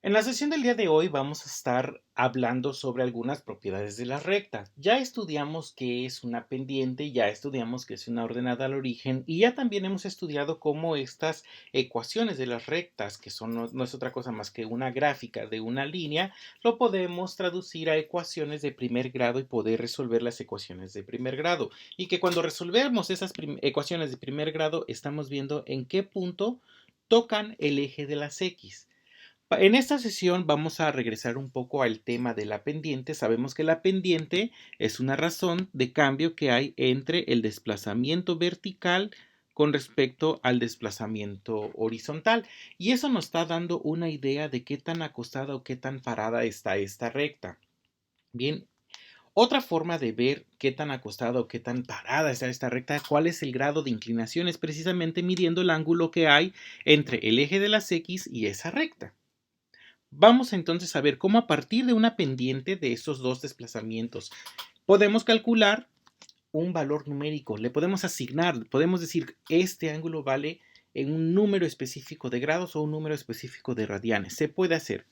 En la sesión del día de hoy vamos a estar hablando sobre algunas propiedades de las rectas. Ya estudiamos qué es una pendiente, ya estudiamos qué es una ordenada al origen y ya también hemos estudiado cómo estas ecuaciones de las rectas, que no es otra cosa más que una gráfica de una línea, lo podemos traducir a ecuaciones de primer grado y poder resolver las ecuaciones de primer grado. Y que cuando resolvemos esas ecuaciones de primer grado estamos viendo en qué punto tocan el eje de las X. En esta sesión vamos a regresar un poco al tema de la pendiente. Sabemos que la pendiente es una razón de cambio que hay entre el desplazamiento vertical con respecto al desplazamiento horizontal. Y eso nos está dando una idea de qué tan acostada o qué tan parada está esta recta. Bien, otra forma de ver qué tan acostada o qué tan parada está esta recta, cuál es el grado de inclinación, es precisamente midiendo el ángulo que hay entre el eje de las X y esa recta. Vamos entonces a ver cómo a partir de una pendiente de esos dos desplazamientos podemos calcular un valor numérico, le podemos asignar, podemos decir este ángulo vale en un número específico de grados o un número específico de radianes. Se puede hacer.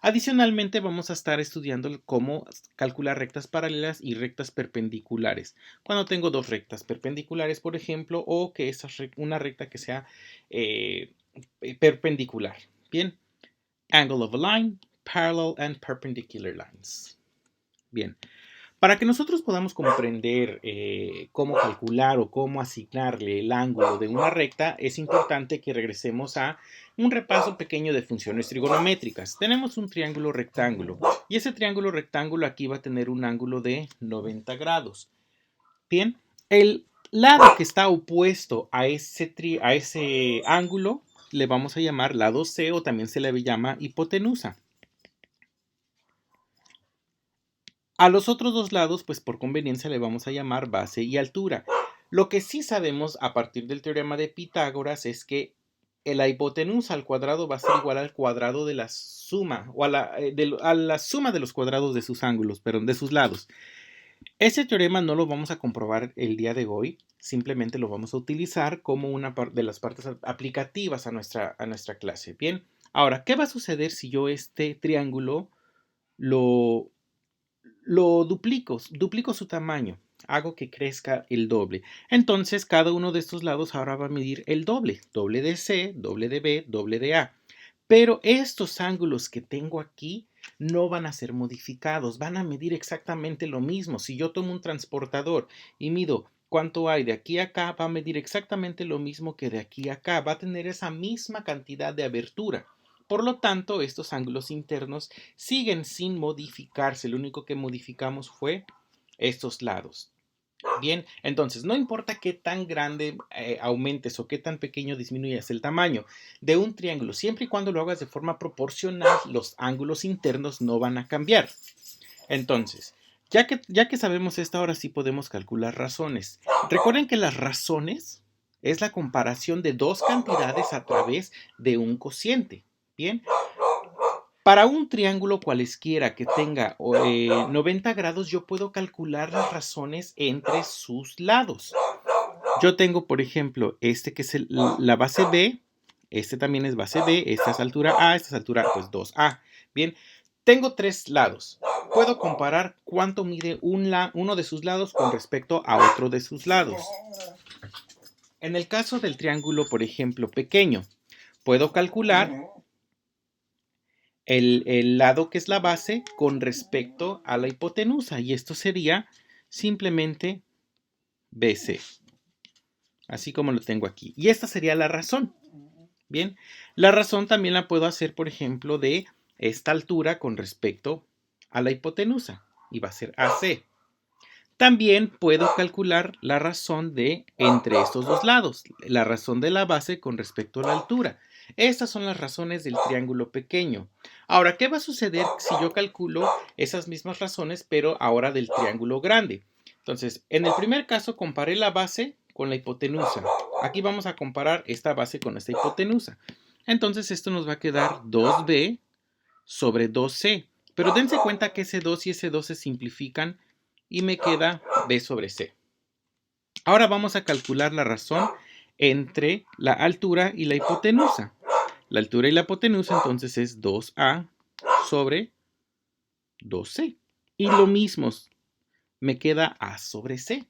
Adicionalmente vamos a estar estudiando cómo calcular rectas paralelas y rectas perpendiculares. Cuando tengo dos rectas perpendiculares, por ejemplo, o que es una recta que sea perpendicular. Bien. Angle of a line, parallel and perpendicular lines. Bien, para que nosotros podamos comprender cómo calcular o cómo asignarle el ángulo de una recta, es importante que regresemos a un repaso pequeño de funciones trigonométricas. Tenemos un triángulo rectángulo y ese triángulo rectángulo aquí va a tener un ángulo de 90 grados. Bien, el lado que está opuesto a ese ángulo le vamos a llamar lado C o también se le llama hipotenusa. A los otros dos lados, pues por conveniencia le vamos a llamar base y altura. Lo que sí sabemos a partir del teorema de Pitágoras es que la hipotenusa al cuadrado va a ser igual al cuadrado de la suma o a la suma de los cuadrados de sus ángulos, perdón, de sus lados. Ese teorema no lo vamos a comprobar el día de hoy, simplemente lo vamos a utilizar como una de las partes aplicativas a nuestra clase. Bien, ahora, ¿qué va a suceder si yo este triángulo lo duplico su tamaño? Hago que crezca el doble. Entonces, cada uno de estos lados ahora va a medir el doble. Doble de C, doble de B, doble de A. Pero estos ángulos que tengo aquí no van a ser modificados, van a medir exactamente lo mismo. Si yo tomo un transportador y mido cuánto hay de aquí a acá, va a medir exactamente lo mismo que de aquí a acá, va a tener esa misma cantidad de abertura. Por lo tanto, estos ángulos internos siguen sin modificarse, lo único que modificamos fue estos lados. Bien, entonces no importa qué tan grande aumentes o qué tan pequeño disminuyas el tamaño de un triángulo, siempre y cuando lo hagas de forma proporcional, los ángulos internos no van a cambiar. Entonces, ya que sabemos esto, ahora sí podemos calcular razones. Recuerden que las razones es la comparación de dos cantidades a través de un cociente. Bien, para un triángulo cualesquiera que tenga 90 grados, yo puedo calcular las razones entre sus lados. Yo tengo, por ejemplo, este que es la base B, este también es base B, esta es altura A, esta es altura pues 2A. Bien, tengo tres lados. Puedo comparar cuánto mide uno de sus lados con respecto a otro de sus lados. En el caso del triángulo, por ejemplo, pequeño, puedo calcular el lado que es la base con respecto a la hipotenusa y esto sería simplemente BC, así como lo tengo aquí. Y esta sería la razón. Bien, la razón también la puedo hacer, por ejemplo, de esta altura con respecto a la hipotenusa y va a ser AC. También puedo calcular la razón de entre estos dos lados, la razón de la base con respecto a la altura. Estas son las razones del triángulo pequeño. Ahora, ¿qué va a suceder si yo calculo esas mismas razones, pero ahora del triángulo grande? Entonces, en el primer caso comparé la base con la hipotenusa. Aquí vamos a comparar esta base con esta hipotenusa. Entonces, esto nos va a quedar 2b sobre 2c. Pero dense cuenta que ese 2 y ese 2 se simplifican y me queda b sobre c. Ahora vamos a calcular la razón entre la altura y la hipotenusa. La altura y la hipotenusa entonces es 2a sobre 2c. Y lo mismo, me queda a sobre c.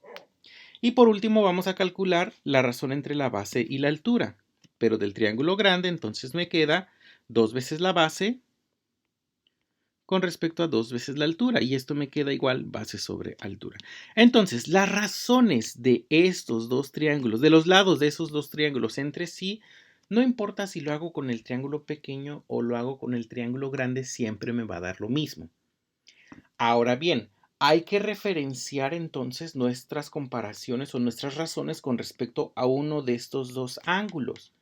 Y por último vamos a calcular la razón entre la base y la altura. Pero del triángulo grande, entonces me queda 2 veces la base con respecto a 2 veces la altura. Y esto me queda igual base sobre altura. Entonces, las razones de estos dos triángulos, de los lados de esos dos triángulos entre sí, no importa si lo hago con el triángulo pequeño o lo hago con el triángulo grande, siempre me va a dar lo mismo. Ahora bien, hay que referenciar entonces nuestras comparaciones o nuestras razones con respecto a uno de estos dos ángulos.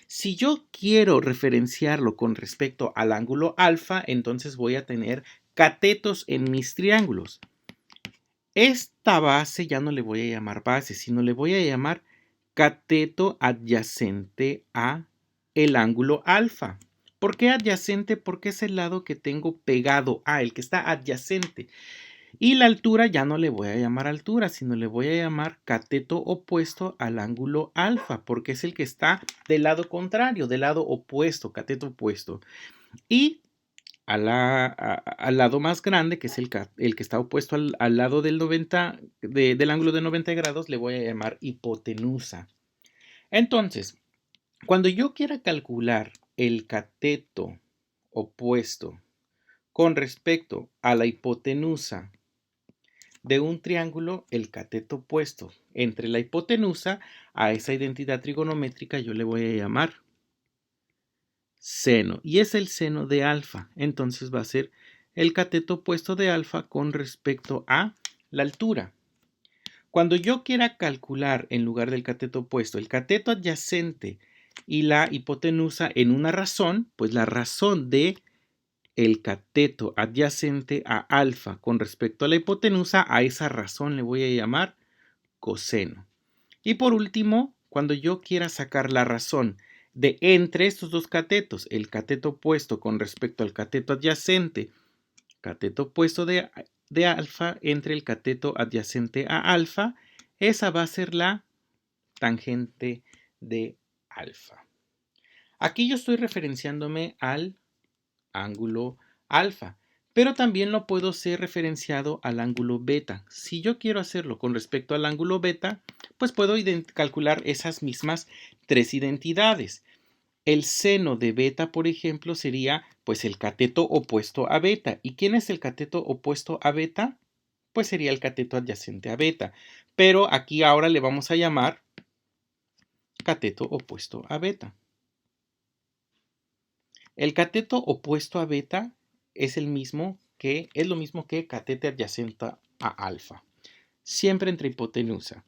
Si yo quiero referenciarlo con respecto al ángulo alfa, entonces voy a tener catetos en mis triángulos. Esta base ya no le voy a llamar base, sino le voy a llamar cateto adyacente a el ángulo alfa. ¿Por qué adyacente? Porque es el lado que tengo pegado a el que está adyacente. Y la altura ya no le voy a llamar altura, sino le voy a llamar cateto opuesto al ángulo alfa, porque es el que está del lado contrario, del lado opuesto, cateto opuesto. Y al lado más grande, que es el que está opuesto al lado del ángulo de 90 grados, le voy a llamar hipotenusa. Entonces, cuando yo quiera calcular el cateto opuesto con respecto a la hipotenusa de un triángulo, el cateto opuesto entre la hipotenusa a esa identidad trigonométrica yo le voy a llamar seno, y es el seno de alfa. Entonces va a ser el cateto opuesto de alfa con respecto a la altura. Cuando yo quiera calcular en lugar del cateto opuesto el cateto adyacente y la hipotenusa en una razón, pues la razón de el cateto adyacente a alfa con respecto a la hipotenusa, a esa razón le voy a llamar coseno. Y por último, cuando yo quiera sacar la razón de entre estos dos catetos, el cateto opuesto con respecto al cateto adyacente, cateto opuesto de alfa entre el cateto adyacente a alfa, esa va a ser la tangente de alfa. Aquí yo estoy referenciándome al ángulo alfa, pero también lo puedo ser referenciado al ángulo beta. Si yo quiero hacerlo con respecto al ángulo beta, pues puedo calcular esas mismas tres identidades. El seno de beta, por ejemplo, sería pues el cateto opuesto a beta. ¿Y quién es el cateto opuesto a beta? Pues sería el cateto adyacente a beta. Pero aquí ahora le vamos a llamar cateto opuesto a beta. El cateto opuesto a beta es lo mismo que cateto adyacente a alfa, siempre entre hipotenusa.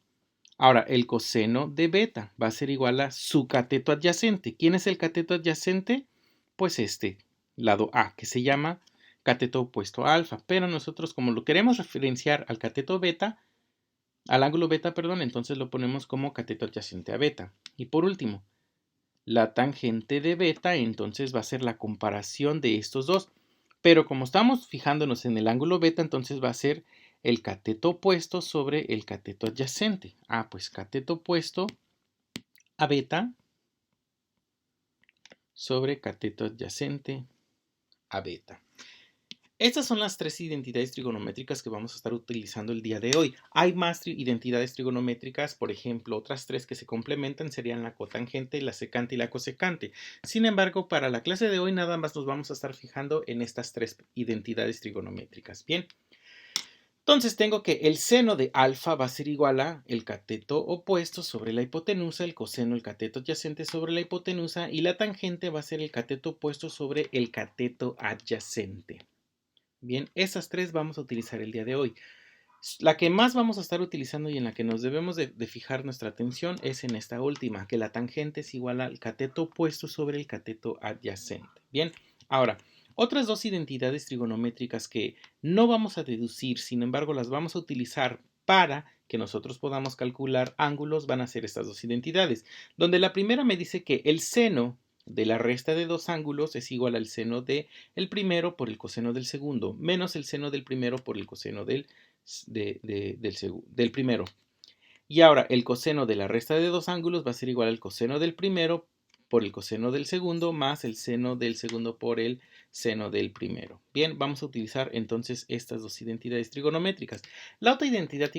Ahora, el coseno de beta va a ser igual a su cateto adyacente. ¿Quién es el cateto adyacente? Pues este lado A, que se llama cateto opuesto a alfa. Pero nosotros, como lo queremos referenciar al cateto beta, al ángulo beta, perdón, entonces lo ponemos como cateto adyacente a beta. Y por último, la tangente de beta, entonces va a ser la comparación de estos dos. Pero como estamos fijándonos en el ángulo beta, entonces va a ser el cateto opuesto sobre el cateto adyacente. Pues cateto opuesto a beta sobre cateto adyacente a beta. Estas son las tres identidades trigonométricas que vamos a estar utilizando el día de hoy. Hay más identidades trigonométricas, por ejemplo, otras tres que se complementan serían la cotangente, la secante y la cosecante. Sin embargo, para la clase de hoy nada más nos vamos a estar fijando en estas tres identidades trigonométricas. Bien, entonces tengo que el seno de alfa va a ser igual a el cateto opuesto sobre la hipotenusa, el coseno, el cateto adyacente sobre la hipotenusa, y la tangente va a ser el cateto opuesto sobre el cateto adyacente. Bien, esas tres vamos a utilizar el día de hoy. La que más vamos a estar utilizando y en la que nos debemos de fijar nuestra atención es en esta última, que la tangente es igual al cateto opuesto sobre el cateto adyacente. Bien, ahora, otras dos identidades trigonométricas que no vamos a deducir, sin embargo las vamos a utilizar para que nosotros podamos calcular ángulos, van a ser estas dos identidades, donde la primera me dice que el seno de la resta de dos ángulos es igual al seno del primero por el coseno del segundo, menos el seno del primero por el coseno del primero. Y ahora el coseno de la resta de dos ángulos va a ser igual al coseno del primero por el coseno del segundo más el seno del segundo por el seno del primero. Bien, vamos a utilizar entonces estas dos identidades trigonométricas. La otra identidad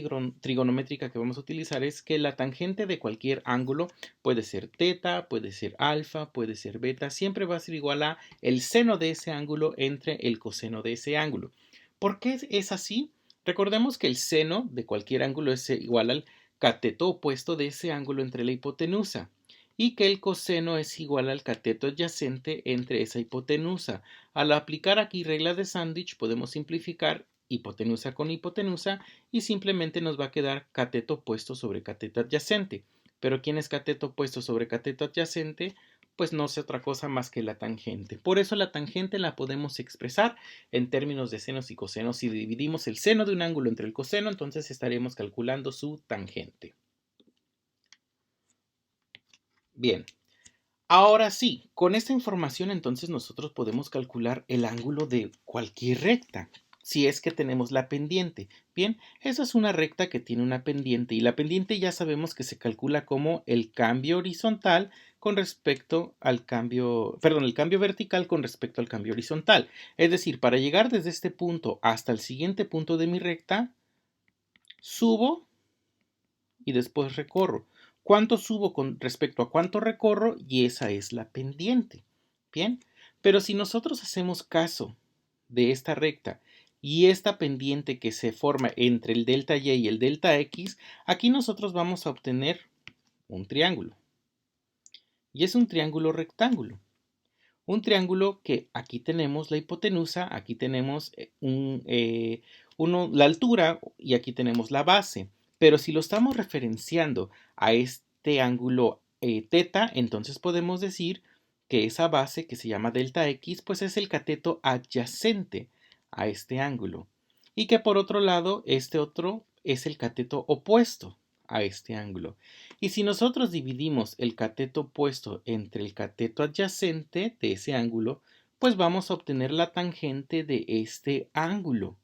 trigonométrica que vamos a utilizar es que la tangente de cualquier ángulo puede ser teta, puede ser alfa, puede ser beta, siempre va a ser igual a el seno de ese ángulo entre el coseno de ese ángulo. ¿Por qué es así? Recordemos que el seno de cualquier ángulo es igual al cateto opuesto de ese ángulo entre la hipotenusa y que el coseno es igual al cateto adyacente entre esa hipotenusa. Al aplicar aquí regla de sándwich podemos simplificar hipotenusa con hipotenusa y simplemente nos va a quedar cateto opuesto sobre cateto adyacente. Pero ¿quién es cateto opuesto sobre cateto adyacente? Pues no es otra cosa más que la tangente. Por eso la tangente la podemos expresar en términos de senos y cosenos. Si dividimos el seno de un ángulo entre el coseno, entonces estaremos calculando su tangente. Bien, ahora sí, con esta información entonces nosotros podemos calcular el ángulo de cualquier recta, si es que tenemos la pendiente. Bien, esa es una recta que tiene una pendiente y la pendiente ya sabemos que se calcula como el cambio horizontal con respecto al cambio, perdón, el cambio vertical con respecto al cambio horizontal. Es decir, para llegar desde este punto hasta el siguiente punto de mi recta, subo y después recorro. ¿Cuánto subo con respecto a cuánto recorro? Y esa es la pendiente. Bien, pero si nosotros hacemos caso de esta recta y esta pendiente que se forma entre el delta y el delta x, aquí nosotros vamos a obtener un triángulo. Y es un triángulo rectángulo. Un triángulo que aquí tenemos la hipotenusa, aquí tenemos la altura y aquí tenemos la base. Pero si lo estamos referenciando a este ángulo teta, entonces podemos decir que esa base que se llama delta x, pues es el cateto adyacente a este ángulo. Y que por otro lado, este otro es el cateto opuesto a este ángulo. Y si nosotros dividimos el cateto opuesto entre el cateto adyacente de ese ángulo, pues vamos a obtener la tangente de este ángulo.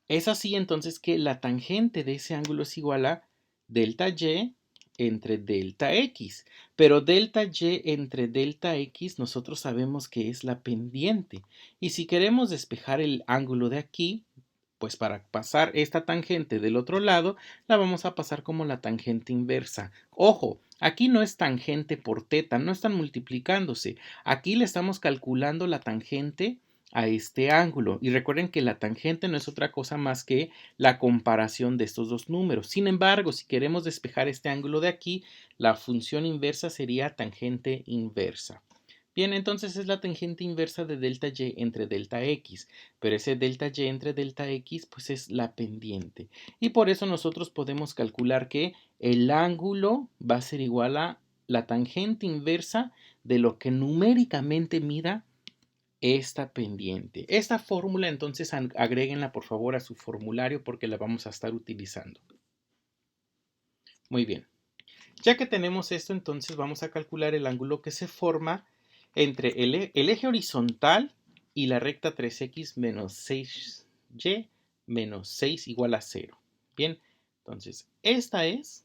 Es así entonces que la tangente de ese ángulo es igual a delta y entre delta x. Pero delta y entre delta x nosotros sabemos que es la pendiente. Y si queremos despejar el ángulo de aquí, pues para pasar esta tangente del otro lado, la vamos a pasar como la tangente inversa. Ojo, aquí no es tangente por teta, no están multiplicándose. Aquí le estamos calculando la tangente a este ángulo. Y recuerden que la tangente no es otra cosa más que la comparación de estos dos números. Sin embargo, si queremos despejar este ángulo de aquí, la función inversa sería tangente inversa. Bien, entonces es la tangente inversa de delta y entre delta x, pero ese delta y entre delta x pues es la pendiente. Y por eso nosotros podemos calcular que el ángulo va a ser igual a la tangente inversa de lo que numéricamente mida esta pendiente. Esta fórmula entonces agréguenla por favor a su formulario porque la vamos a estar utilizando. Muy bien. Ya que tenemos esto, entonces vamos a calcular el ángulo que se forma entre el eje horizontal y la recta 3x menos 6y menos 6 igual a 0. Bien, entonces esta es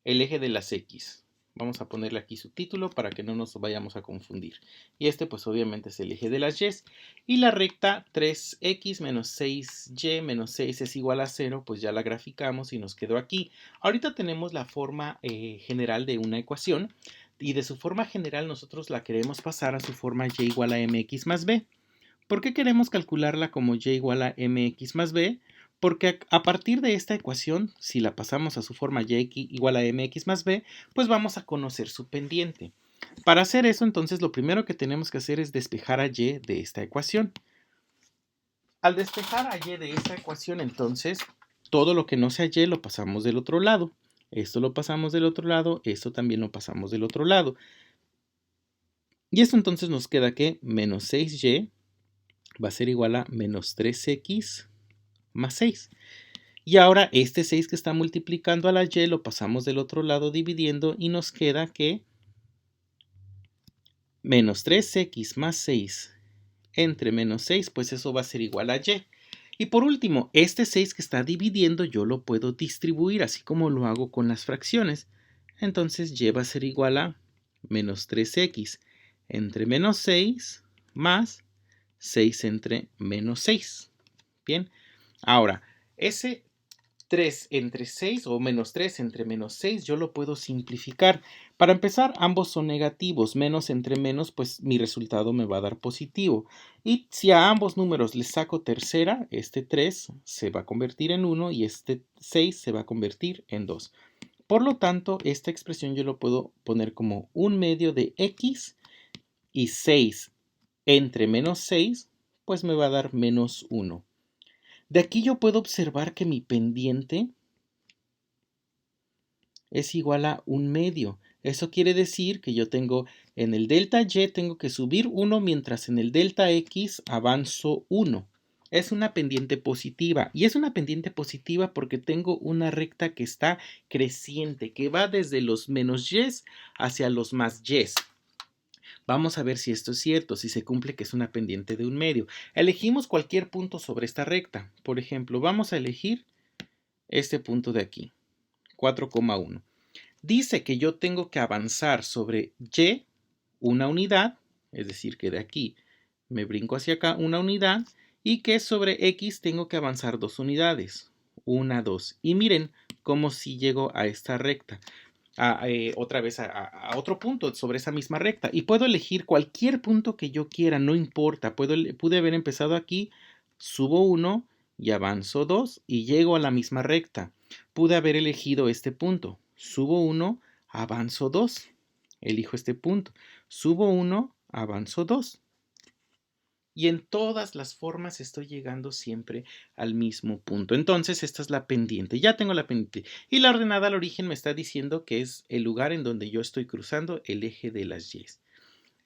el eje de las x. Vamos a ponerle aquí su título para que no nos vayamos a confundir. Y este pues obviamente es el eje de las y. Y la recta 3x menos 6y menos 6 es igual a 0, pues ya la graficamos y nos quedó aquí. Ahorita tenemos la forma general de una ecuación. Y de su forma general nosotros la queremos pasar a su forma y igual a mx más b. ¿Por qué queremos calcularla como y igual a mx más b? Porque a partir de esta ecuación, si la pasamos a su forma y igual a mx más b, pues vamos a conocer su pendiente. Para hacer eso, entonces, lo primero que tenemos que hacer es despejar a y de esta ecuación. Al despejar a y de esta ecuación, entonces, todo lo que no sea y lo pasamos del otro lado. Esto lo pasamos del otro lado, esto también lo pasamos del otro lado. Y esto entonces nos queda que menos 6y va a ser igual a menos 3x más 6. Y ahora este 6 que está multiplicando a la y lo pasamos del otro lado dividiendo y nos queda que menos 3x más 6 entre menos 6, pues eso va a ser igual a y. Y por último, este 6 que está dividiendo yo lo puedo distribuir así como lo hago con las fracciones. Entonces y va a ser igual a menos 3x entre menos 6 más 6 entre menos 6. Bien, ahora, ese 3 entre 6 o menos 3 entre menos 6 yo lo puedo simplificar. Para empezar, ambos son negativos. Menos entre menos, pues mi resultado me va a dar positivo. Y si a ambos números les saco tercera, este 3 se va a convertir en 1 y este 6 se va a convertir en 2. Por lo tanto, esta expresión yo lo puedo poner como 1/2 de x y 6 entre menos 6, pues me va a dar menos 1. De aquí yo puedo observar que mi pendiente es igual a 1/2. Eso quiere decir que yo tengo en el delta y tengo que subir 1 mientras en el delta x avanzo 1. Es una pendiente positiva y es una pendiente positiva porque tengo una recta que está creciente, que va desde los menos y hacia los más y. Vamos a ver si esto es cierto, si se cumple que es una pendiente de 1/2. Elegimos cualquier punto sobre esta recta. Por ejemplo, vamos a elegir este punto de aquí, 4,1. Dice que yo tengo que avanzar sobre y una unidad, es decir, que de aquí me brinco hacia acá una unidad, y que sobre x tengo que avanzar 2 unidades, 1, 2. Y miren cómo si llego a esta recta. Otra vez a otro punto sobre esa misma recta y puedo elegir cualquier punto que yo quiera, no importa, pude haber empezado aquí, subo 1 y avanzo 2 y llego a la misma recta. Pude haber elegido este punto, subo 1, avanzo 2, elijo este punto, subo 1, avanzo 2. Y en todas las formas estoy llegando siempre al mismo punto. Entonces, esta es la pendiente. Ya tengo la pendiente. Y la ordenada al origen me está diciendo que es el lugar en donde yo estoy cruzando el eje de las y.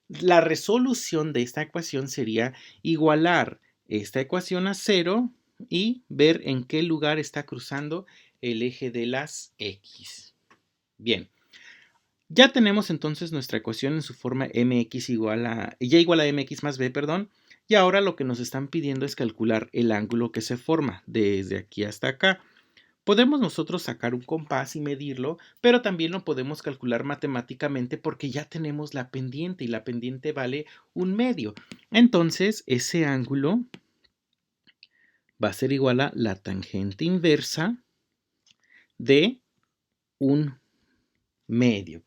La resolución de esta ecuación sería igualar esta ecuación a 0 y ver en qué lugar está cruzando el eje de las x. Bien. Ya tenemos entonces nuestra ecuación en su forma mx igual a mx más b, perdón. Y ahora lo que nos están pidiendo es calcular el ángulo que se forma desde aquí hasta acá. Podemos nosotros sacar un compás y medirlo, pero también lo podemos calcular matemáticamente porque ya tenemos la pendiente y la pendiente vale 1/2. Entonces, ese ángulo va a ser igual a la tangente inversa de 1/2.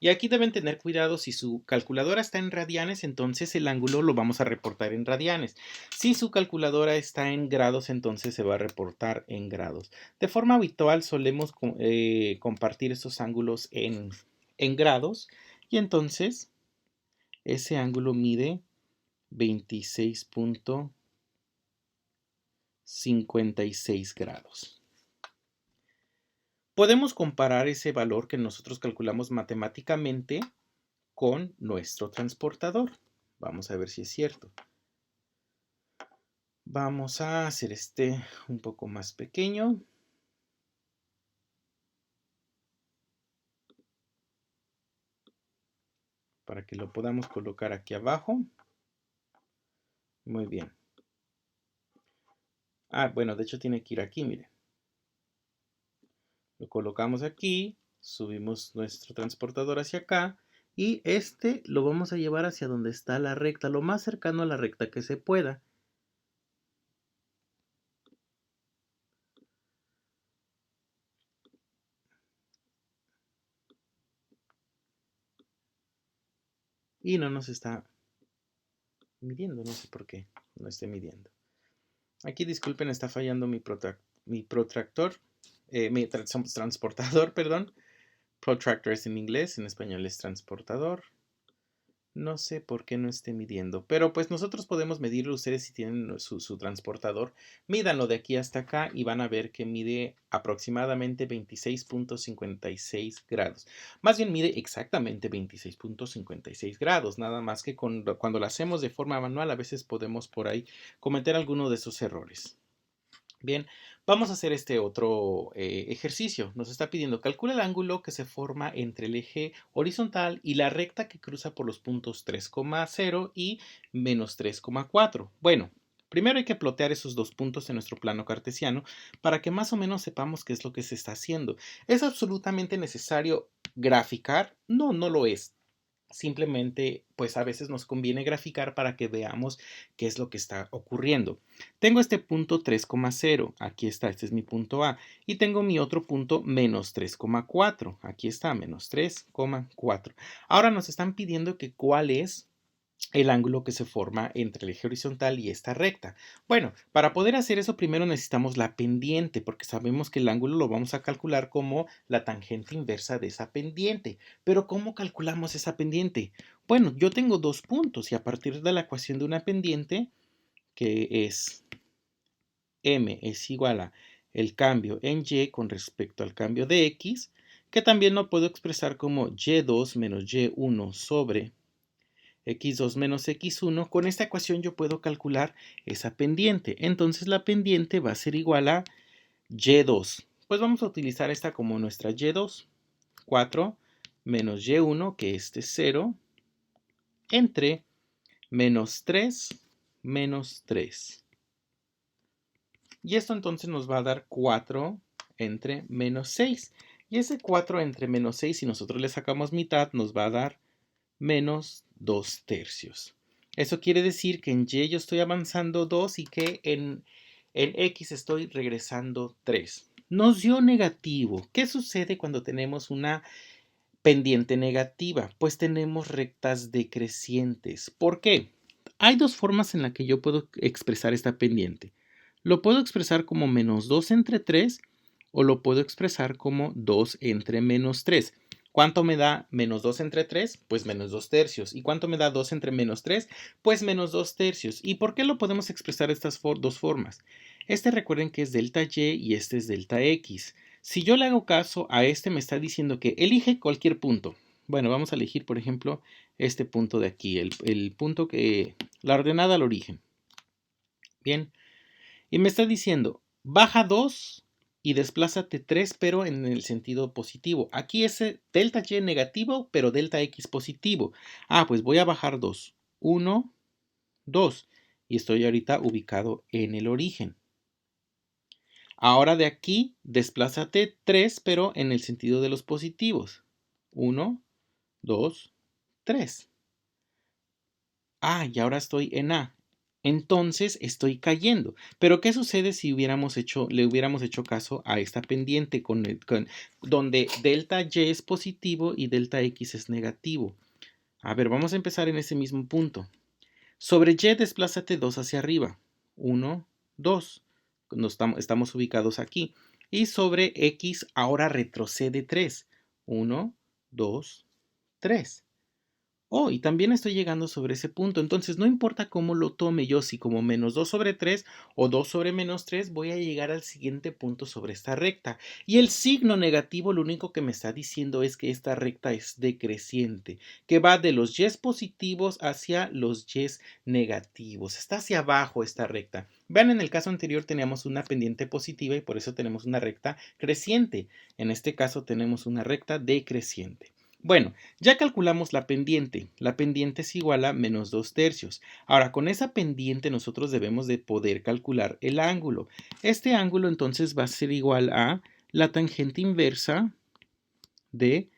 Y aquí deben tener cuidado, si su calculadora está en radianes, entonces el ángulo lo vamos a reportar en radianes. Si su calculadora está en grados, entonces se va a reportar en grados. De forma habitual solemos compartir estos ángulos en grados y entonces ese ángulo mide 26.56 grados. Podemos comparar ese valor que nosotros calculamos matemáticamente con nuestro transportador. Vamos a ver si es cierto. Vamos a hacer este un poco más pequeño. Para que lo podamos colocar aquí abajo. Muy bien. Bueno, de hecho tiene que ir aquí, miren. Lo colocamos aquí, subimos nuestro transportador hacia acá y este lo vamos a llevar hacia donde está la recta, lo más cercano a la recta que se pueda. Y no nos está midiendo, no sé por qué no esté midiendo. Aquí disculpen, está fallando mi protractor, mi transportador, perdón. Protractor es en inglés, en español es transportador. No sé por qué no esté midiendo, pero pues nosotros podemos medirlo. Ustedes, si tienen su transportador, mídanlo de aquí hasta acá y van a ver que mide aproximadamente 26.56 grados. Más bien mide exactamente 26.56 grados, nada más que cuando lo hacemos de forma manual a veces podemos por ahí cometer alguno de esos errores. Bien, vamos a hacer este otro ejercicio. Nos está pidiendo calcula el ángulo que se forma entre el eje horizontal y la recta que cruza por los puntos 3,0 y menos 3,4. Bueno, primero hay que plotear esos dos puntos en nuestro plano cartesiano para que más o menos sepamos qué es lo que se está haciendo. ¿Es absolutamente necesario graficar? No, no lo es. Simplemente, pues a veces nos conviene graficar para que veamos qué es lo que está ocurriendo. Tengo este punto 3,0, aquí está, este es mi punto A, y tengo mi otro punto menos 3,4, aquí está, menos 3,4. Ahora nos están pidiendo que cuál es el ángulo que se forma entre el eje horizontal y esta recta. Bueno, para poder hacer eso primero necesitamos la pendiente, porque sabemos que el ángulo lo vamos a calcular como la tangente inversa de esa pendiente. Pero ¿cómo calculamos esa pendiente? Bueno, yo tengo dos puntos y a partir de la ecuación de una pendiente, que es m es igual a el cambio en y con respecto al cambio de x, que también lo puedo expresar como y2 menos y1 sobre x2 menos x1, con esta ecuación yo puedo calcular esa pendiente. Entonces la pendiente va a ser igual a y2. Pues vamos a utilizar esta como nuestra y2. 4 menos y1, que este es 0, entre menos 3 menos 3. Y esto entonces nos va a dar 4 entre menos 6. Y ese 4 entre menos 6, si nosotros le sacamos mitad, nos va a dar menos 2 tercios. Eso quiere decir que en y yo estoy avanzando 2 y que en x estoy regresando 3. Nos dio negativo. ¿Qué sucede cuando tenemos una pendiente negativa? Pues tenemos rectas decrecientes. ¿Por qué? Hay dos formas en las que yo puedo expresar esta pendiente. Lo puedo expresar como menos 2 entre 3 o lo puedo expresar como 2 entre menos 3. ¿Cuánto me da menos 2 entre 3? Pues menos 2 tercios. ¿Y cuánto me da 2 entre menos 3? Pues menos 2 tercios. ¿Y por qué lo podemos expresar de estas dos formas? Recuerden que es delta y y este es delta x. Si yo le hago caso a me está diciendo que elige cualquier punto. Bueno, vamos a elegir, por ejemplo, este punto de aquí, el punto que, la ordenada al origen. Bien, y me está diciendo, baja 2 y desplázate 3, pero en el sentido positivo. Aquí es delta y negativo, pero delta x positivo. Ah, pues voy a bajar 2. 1, 2. Y estoy ahorita ubicado en el origen. Ahora de aquí, desplázate 3, pero en el sentido de los positivos. 1, 2, 3. Ah, y ahora estoy en A. Entonces estoy cayendo. Pero ¿qué sucede si le hubiéramos hecho caso a esta pendiente donde delta y es positivo y delta x es negativo? A ver, vamos a empezar en ese mismo punto. Sobre y desplázate 2 hacia arriba. 1, 2. Estamos ubicados aquí. Y sobre x ahora retrocede 3. 1, 2, 3. Oh, y también estoy llegando sobre ese punto. Entonces, no importa cómo lo tome yo, si como menos 2 sobre 3 o 2 sobre menos 3, voy a llegar al siguiente punto sobre esta recta. Y el signo negativo lo único que me está diciendo es que esta recta es decreciente, que va de los y positivos hacia los y negativos. Está hacia abajo esta recta. Vean, en el caso anterior teníamos una pendiente positiva y por eso tenemos una recta creciente. En este caso tenemos una recta decreciente. Bueno, ya calculamos la pendiente. La pendiente es igual a menos 2 tercios. Ahora, con esa pendiente nosotros debemos de poder calcular el ángulo. Este ángulo entonces va a ser igual a la tangente inversa de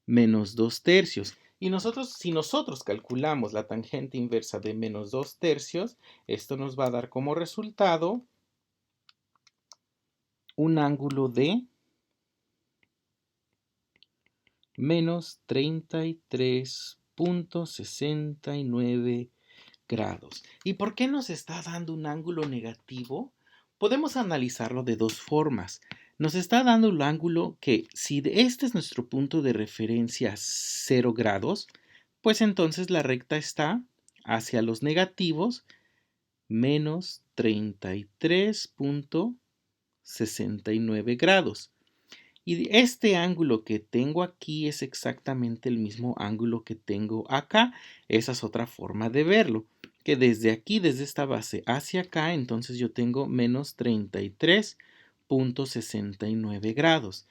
menos 2 tercios. Y si nosotros calculamos la tangente inversa de menos 2 tercios, esto nos va a dar como resultado un ángulo de menos 33,69 grados. ¿Y por qué nos está dando un ángulo negativo? Podemos analizarlo de dos formas. Nos está dando el ángulo que si este es nuestro punto de referencia 0 grados, pues entonces la recta está hacia los negativos menos 33,69 grados. Y este ángulo que tengo aquí es exactamente el mismo ángulo que tengo acá. Esa es otra forma de verlo. Que desde aquí, desde esta base hacia acá, entonces yo tengo menos 33,69 grados.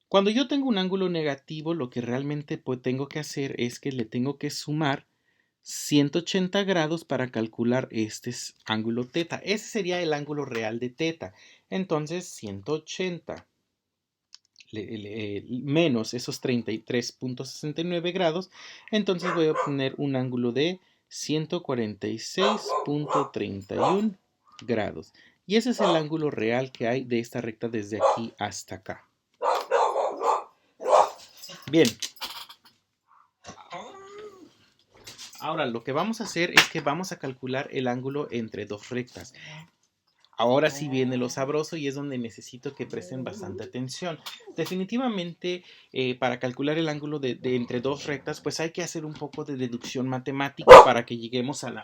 Cuando yo tengo un ángulo negativo, lo que realmente tengo que hacer es que le tengo que sumar 180 grados para calcular este ángulo teta. Ese sería el ángulo real de teta. Entonces, 180 menos esos 33.69 grados, entonces voy a obtener un ángulo de 146.31 grados. Y ese es el ángulo real que hay de esta recta desde aquí hasta acá. Bien. Ahora lo que vamos a hacer es que vamos a calcular el ángulo entre dos rectas. Ahora sí viene lo sabroso y es donde necesito que presten bastante atención. Definitivamente, para calcular el ángulo de entre dos rectas, pues hay que hacer un poco de deducción matemática para que lleguemos a la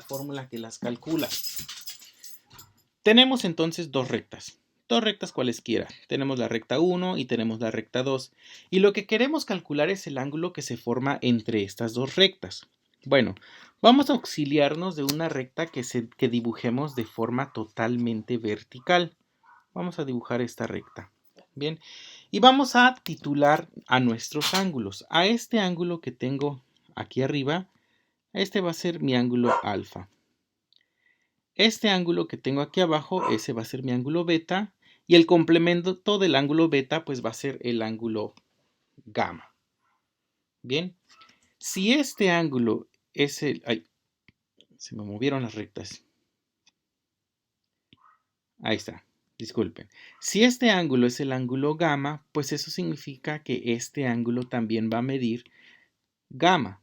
fórmula que las calcula. Tenemos entonces dos rectas cualesquiera. Tenemos la recta 1 y tenemos la recta 2. Y lo que queremos calcular es el ángulo que se forma entre estas dos rectas. Bueno, vamos a auxiliarnos de una recta que dibujemos de forma totalmente vertical. Vamos a dibujar esta recta. Bien, y vamos a titular a nuestros ángulos. A este ángulo que tengo aquí arriba, este va a ser mi ángulo alfa. Este ángulo que tengo aquí abajo, ese va a ser mi ángulo beta. Y el complemento del ángulo beta, pues va a ser el ángulo gamma. Bien, si este ángulo es el... Ay, se me movieron las rectas. Ahí está, disculpen. Si este ángulo es el ángulo gamma, pues eso significa que este ángulo también va a medir gamma.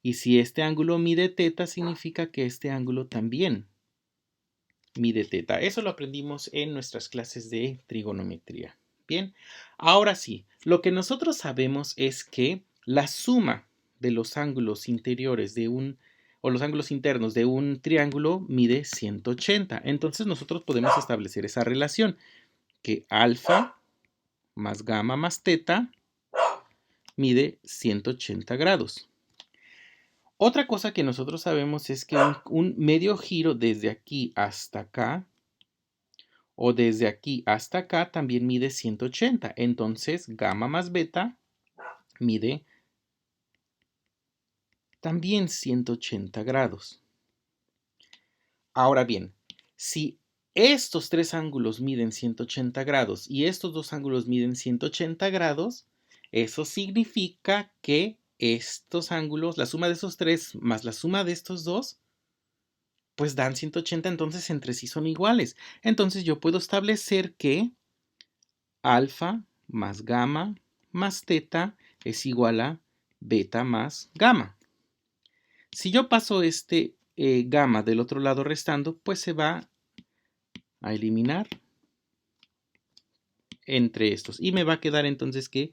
Y si este ángulo mide teta, significa que este ángulo también mide teta. Eso lo aprendimos en nuestras clases de trigonometría. Bien, ahora sí, lo que nosotros sabemos es que la suma de los ángulos interiores o los ángulos internos de un triángulo mide 180. Entonces nosotros podemos establecer esa relación, que alfa más gamma más teta mide 180 grados. Otra cosa que nosotros sabemos es que un medio giro desde aquí hasta acá o desde aquí hasta acá también mide 180. Entonces, gamma más beta mide también 180 grados. Ahora bien, si estos tres ángulos miden 180 grados y estos dos ángulos miden 180 grados, eso significa que estos ángulos, la suma de esos tres más la suma de estos dos, pues dan 180, entonces entre sí son iguales. Entonces yo puedo establecer que alfa más gamma más teta es igual a beta más gamma. Si yo paso este gamma del otro lado restando, pues se va a eliminar entre estos. Y me va a quedar entonces que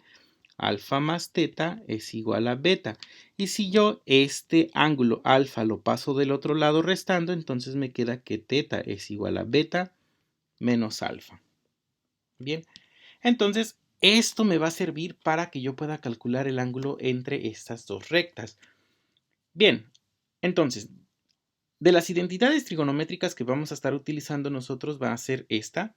alfa más teta es igual a beta. Y si yo este ángulo alfa lo paso del otro lado restando, entonces me queda que teta es igual a beta menos alfa. Bien, entonces esto me va a servir para que yo pueda calcular el ángulo entre estas dos rectas. Bien, entonces, de las identidades trigonométricas que vamos a estar utilizando nosotros va a ser esta,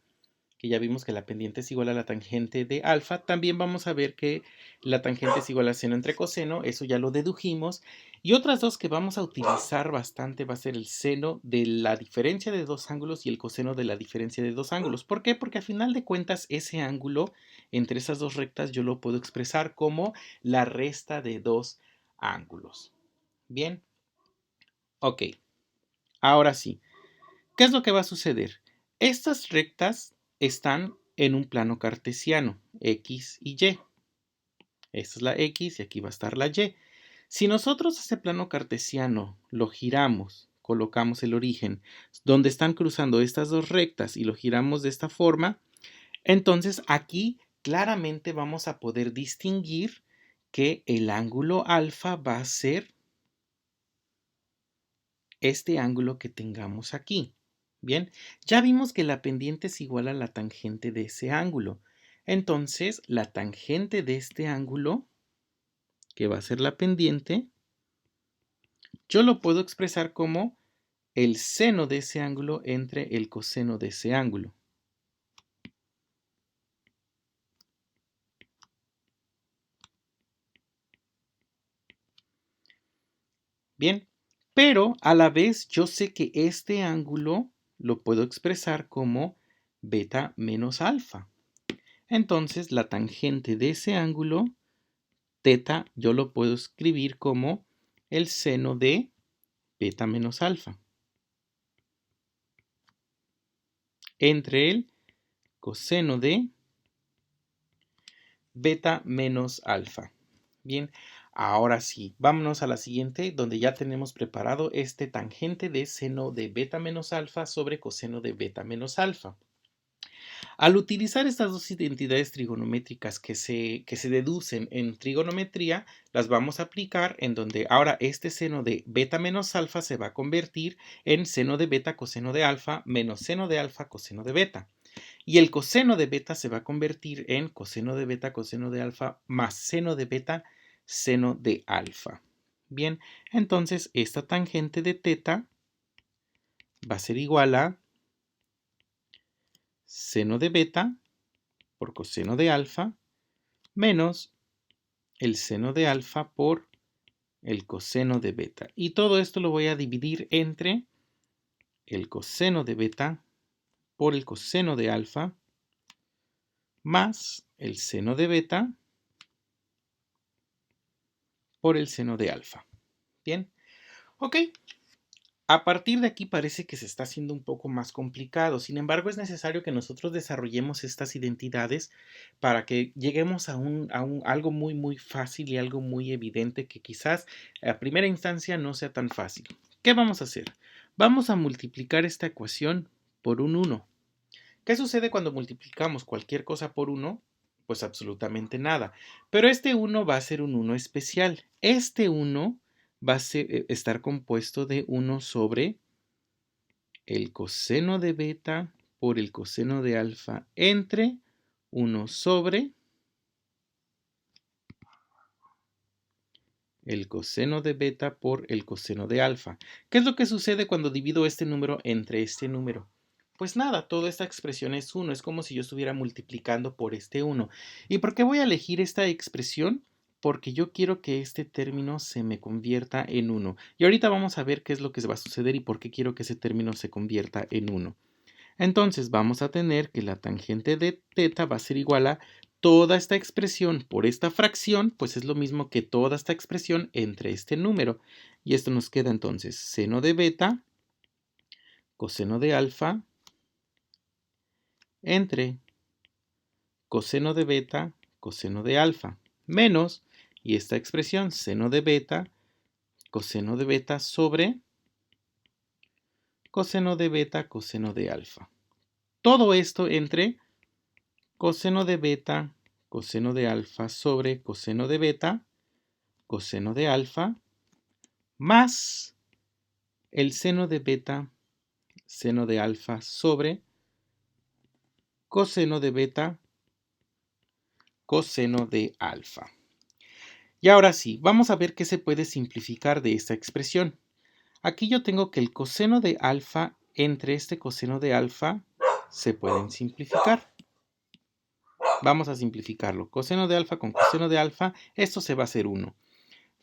que ya vimos que la pendiente es igual a la tangente de alfa. También vamos a ver que la tangente es igual a seno entre coseno, eso ya lo dedujimos. Y otras dos que vamos a utilizar bastante va a ser el seno de la diferencia de dos ángulos y el coseno de la diferencia de dos ángulos. ¿Por qué? Porque a final de cuentas ese ángulo entre esas dos rectas yo lo puedo expresar como la resta de dos ángulos. Bien, ok, ahora sí, ¿qué es lo que va a suceder? Estas rectas están en un plano cartesiano, X y Y. Esta es la X y aquí va a estar la Y. Si nosotros ese plano cartesiano lo giramos, colocamos el origen donde están cruzando estas dos rectas y lo giramos de esta forma, entonces aquí claramente vamos a poder distinguir que el ángulo alfa va a ser este ángulo que tengamos aquí. Bien, ya vimos que la pendiente es igual a la tangente de ese ángulo. Entonces, la tangente de este ángulo, que va a ser la pendiente, yo lo puedo expresar como el seno de ese ángulo entre el coseno de ese ángulo. Bien, pero a la vez yo sé que este ángulo lo puedo expresar como beta menos alfa. Entonces, la tangente de ese ángulo, teta, yo lo puedo escribir como el seno de beta menos alfa entre el coseno de beta menos alfa. Bien, ahora sí, vámonos a la siguiente, donde ya tenemos preparado este tangente de seno de beta menos alfa sobre coseno de beta menos alfa. Al utilizar estas dos identidades trigonométricas que se deducen en trigonometría, las vamos a aplicar en donde ahora este seno de beta menos alfa se va a convertir en seno de beta coseno de alfa menos seno de alfa coseno de beta. Y el coseno de beta se va a convertir en coseno de beta coseno de alfa más seno de beta seno de alfa. Bien, entonces esta tangente de teta va a ser igual a seno de beta por coseno de alfa menos el seno de alfa por el coseno de beta. Y todo esto lo voy a dividir entre el coseno de beta por el coseno de alfa más el seno de beta por el seno de alfa. Bien, ok. A partir de aquí parece que se está haciendo un poco más complicado. Sin embargo, es necesario que nosotros desarrollemos estas identidades para que lleguemos a algo muy fácil y algo muy evidente que quizás a primera instancia no sea tan fácil. ¿Qué vamos a hacer? Vamos a multiplicar esta ecuación por un 1. ¿Qué sucede cuando multiplicamos cualquier cosa por 1? Pues absolutamente nada. Pero este 1 va a ser un 1 especial. Este 1 va a estar compuesto de 1 sobre el coseno de beta por el coseno de alfa entre 1 sobre el coseno de beta por el coseno de alfa. ¿Qué es lo que sucede cuando divido este número entre este número? Pues nada, toda esta expresión es 1, es como si yo estuviera multiplicando por este 1. ¿Y por qué voy a elegir esta expresión? Porque yo quiero que este término se me convierta en 1. Y ahorita vamos a ver qué es lo que va a suceder y por qué quiero que ese término se convierta en 1. Entonces vamos a tener que la tangente de teta va a ser igual a toda esta expresión por esta fracción, pues es lo mismo que toda esta expresión entre este número. Y esto nos queda entonces seno de beta, coseno de alfa, entre coseno de beta, coseno de alfa, menos, y esta expresión seno de beta, coseno de beta sobre coseno de beta, coseno de alfa. Todo esto entre coseno de beta, coseno de alfa sobre coseno de beta, coseno de alfa, más el seno de beta, seno de alfa sobre coseno de beta, coseno de alfa. Y ahora sí, vamos a ver qué se puede simplificar de esta expresión. Aquí yo tengo que el coseno de alfa entre este coseno de alfa se pueden simplificar. Vamos a simplificarlo. Coseno de alfa con coseno de alfa, esto se va a hacer 1.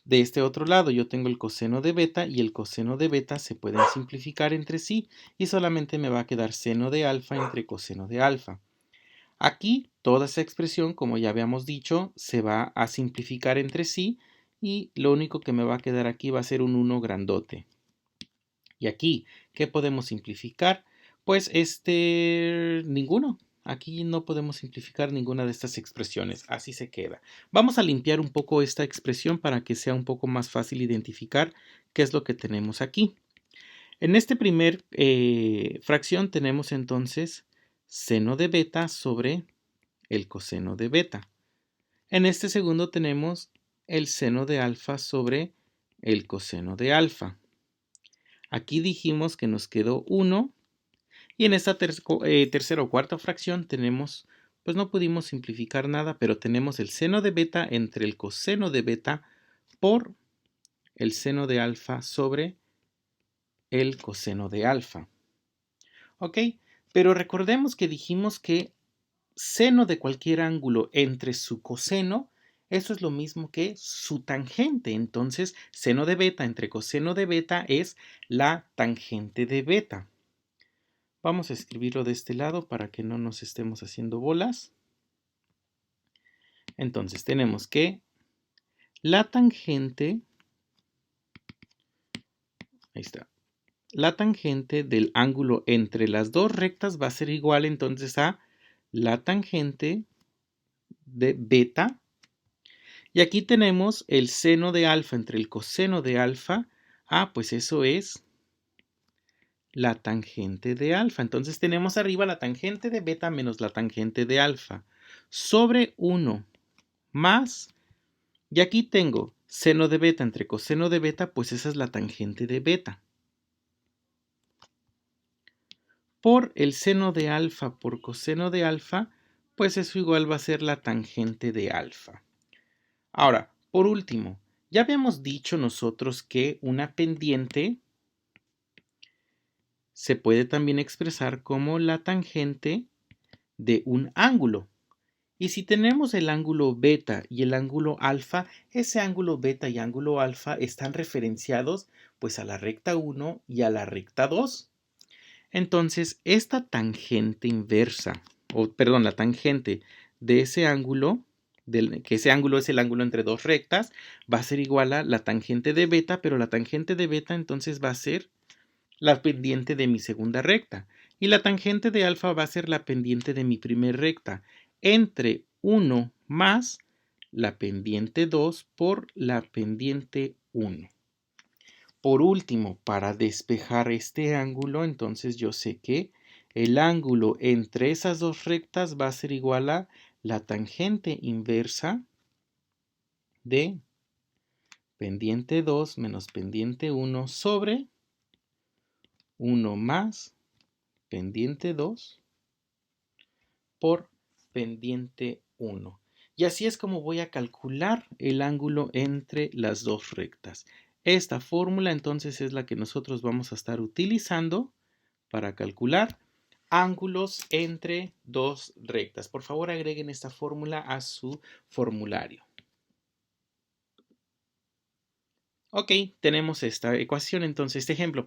De este otro lado yo tengo el coseno de beta y el coseno de beta se pueden simplificar entre sí y solamente me va a quedar seno de alfa entre coseno de alfa. Aquí toda esa expresión, como ya habíamos dicho, se va a simplificar entre sí y lo único que me va a quedar aquí va a ser un 1 grandote. Y aquí, ¿qué podemos simplificar? Pues ninguno. Aquí no podemos simplificar ninguna de estas expresiones, así se queda. Vamos a limpiar un poco esta expresión para que sea un poco más fácil identificar qué es lo que tenemos aquí. En este primer fracción tenemos entonces seno de beta sobre el coseno de beta. En este segundo tenemos el seno de alfa sobre el coseno de alfa. Aquí dijimos que nos quedó 1 y en esta tercera o cuarta fracción tenemos, pues no pudimos simplificar nada, pero tenemos el seno de beta entre el coseno de beta por el seno de alfa sobre el coseno de alfa. ¿Ok? Pero recordemos que dijimos que seno de cualquier ángulo entre su coseno, eso es lo mismo que su tangente. Entonces, seno de beta entre coseno de beta es la tangente de beta. Vamos a escribirlo de este lado para que no nos estemos haciendo bolas. Entonces tenemos que la tangente, ahí está, la tangente del ángulo entre las dos rectas va a ser igual entonces a la tangente de beta. Y aquí tenemos el seno de alfa entre el coseno de alfa. Ah, pues eso es la tangente de alfa. Entonces tenemos arriba la tangente de beta menos la tangente de alfa sobre 1 más, y aquí tengo seno de beta entre coseno de beta, pues esa es la tangente de beta. Por el seno de alfa por coseno de alfa, pues eso igual va a ser la tangente de alfa. Ahora, por último, ya habíamos dicho nosotros que una pendiente se puede también expresar como la tangente de un ángulo. Y si tenemos el ángulo beta y el ángulo alfa, ese ángulo beta y ángulo alfa están referenciados pues a la recta 1 y a la recta 2. Entonces, esta tangente inversa, o perdón, la tangente de ese ángulo, que ese ángulo es el ángulo entre dos rectas, va a ser igual a la tangente de beta, pero la tangente de beta entonces va a ser la pendiente de mi segunda recta. Y la tangente de alfa va a ser la pendiente de mi primer recta, entre 1 más la pendiente 2 por la pendiente 1. Por último, para despejar este ángulo, entonces yo sé que el ángulo entre esas dos rectas va a ser igual a la tangente inversa de pendiente 2 menos pendiente 1 sobre 1 más pendiente 2 por pendiente 1. Y así es como voy a calcular el ángulo entre las dos rectas. Esta fórmula entonces es la que nosotros vamos a estar utilizando para calcular ángulos entre dos rectas. Por favor, agreguen esta fórmula a su formulario. Ok, tenemos esta ecuación, entonces ejemplo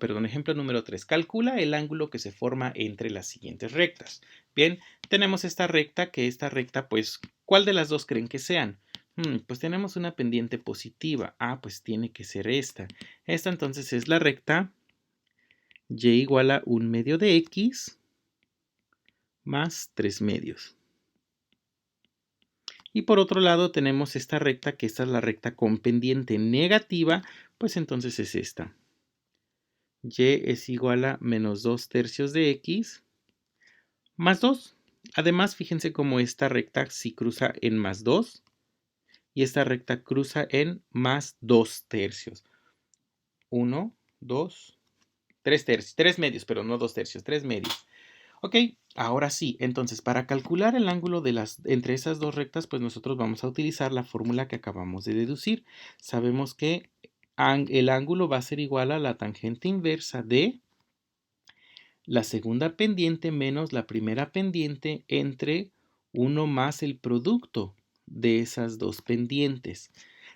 número 3. Calcula el ángulo que se forma entre las siguientes rectas. Bien, tenemos esta recta, pues, ¿cuál de las dos creen que sean? Pues tenemos una pendiente positiva. Ah, pues tiene que ser esta. Esta entonces es la recta y igual a 1 medio de x más 3 medios. Y por otro lado tenemos esta recta, que esta es la recta con pendiente negativa, pues entonces es esta. Y es igual a menos 2 tercios de x más 2. Además, fíjense cómo esta recta sí cruza en más 2 y esta recta cruza en más 2 tercios. 1, 2, 3 tercios, 3 medios, pero no 2 tercios, 3 medios. Ok, ahora sí, entonces para calcular el ángulo entre esas dos rectas, pues nosotros vamos a utilizar la fórmula que acabamos de deducir. Sabemos que el ángulo va a ser igual a la tangente inversa de la segunda pendiente menos la primera pendiente entre 1 más el producto de esas dos pendientes.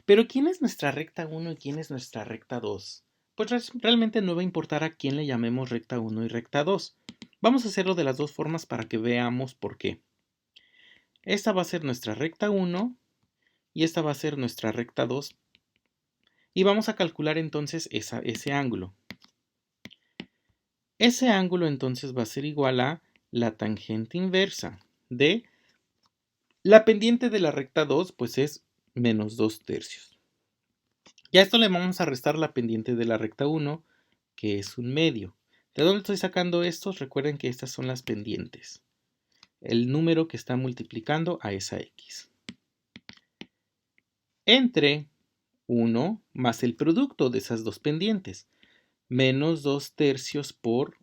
Pero ¿quién es nuestra recta 1 y quién es nuestra recta 2? Pues realmente no va a importar a quién le llamemos recta 1 y recta 2. Vamos a hacerlo de las dos formas para que veamos por qué. Esta va a ser nuestra recta 1 y esta va a ser nuestra recta 2. Y vamos a calcular entonces ese ángulo. Ese ángulo entonces va a ser igual a la tangente inversa de la pendiente de la recta 2, pues es menos 2 tercios. Y a esto le vamos a restar la pendiente de la recta 1, que es 1 medio. ¿De dónde estoy sacando estos? Recuerden que estas son las pendientes. El número que está multiplicando a esa x. Entre 1 más el producto de esas dos pendientes. Menos 2 tercios por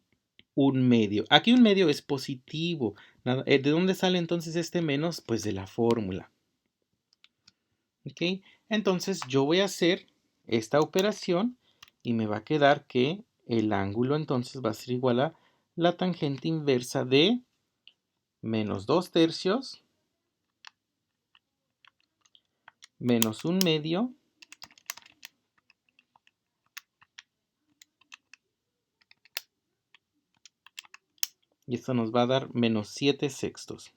1 medio. Aquí 1 medio es positivo. ¿De dónde sale entonces este menos? Pues de la fórmula. ¿Ok? Entonces yo voy a hacer esta operación y me va a quedar que el ángulo entonces va a ser igual a la tangente inversa de menos 2 tercios menos 1 medio y esto nos va a dar menos 7 sextos.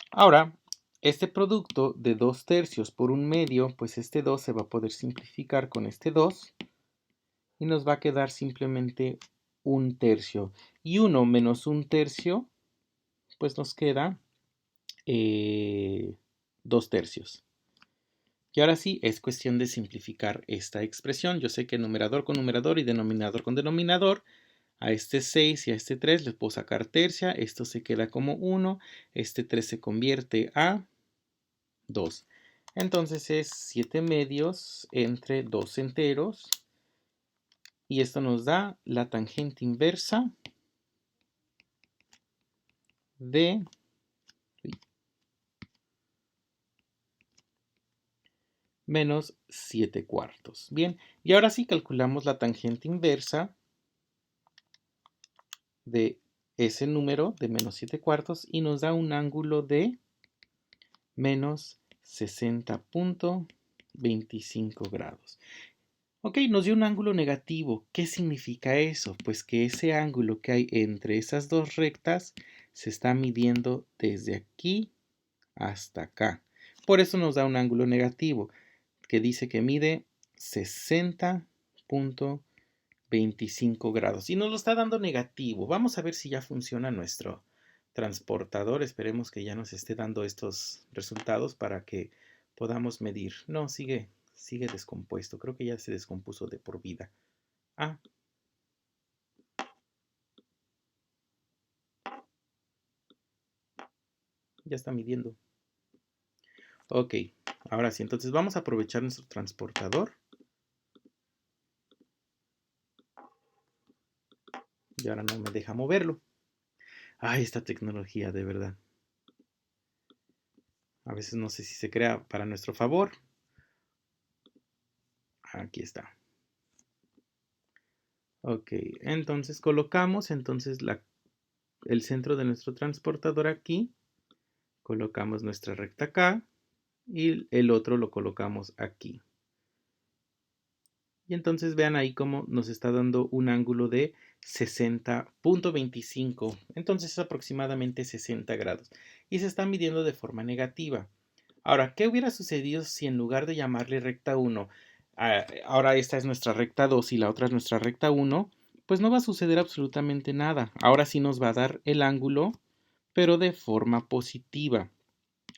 Ahora, Este producto de 2/3 por 1/2, pues este 2 se va a poder simplificar con este 2 y nos va a quedar simplemente 1/3. Y 1 menos 1/3, pues nos queda 2/3. Y ahora sí, es cuestión de simplificar esta expresión. Yo sé que numerador con numerador y denominador con denominador, a este 6 y a este 3 les puedo sacar tercia, esto se queda como 1, este 3 se convierte a 2. Entonces es 7/2 entre 2 enteros, y esto nos da la tangente inversa de menos 7/4. Bien, y ahora sí calculamos la tangente inversa de ese número de menos 7/4 y nos da un ángulo de menos 60.25 grados. Ok, nos dio un ángulo negativo. ¿Qué significa eso? Pues que ese ángulo que hay entre esas dos rectas se está midiendo desde aquí hasta acá. Por eso nos da un ángulo negativo, que dice que mide 60.25 grados. Y nos lo está dando negativo. Vamos a ver si ya funciona nuestro transportador. Esperemos que ya nos esté dando estos resultados para que podamos medir. No, sigue descompuesto. Creo que ya se descompuso de por vida. Ah, ya está midiendo. Ok, ahora sí, entonces vamos a aprovechar nuestro transportador. Y ahora no me deja moverlo. Ay, esta tecnología, de verdad. A veces no sé si se crea para nuestro favor. Aquí está. Ok, entonces colocamos el centro de nuestro transportador aquí. Colocamos nuestra recta acá. Y el otro lo colocamos aquí. Y entonces vean ahí cómo nos está dando un ángulo de 60.25. Entonces es aproximadamente 60 grados. Y se está midiendo de forma negativa. Ahora, ¿qué hubiera sucedido si en lugar de llamarle recta 1, ahora esta es nuestra recta 2 y la otra es nuestra recta 1? Pues no va a suceder absolutamente nada. Ahora sí nos va a dar el ángulo, pero de forma positiva.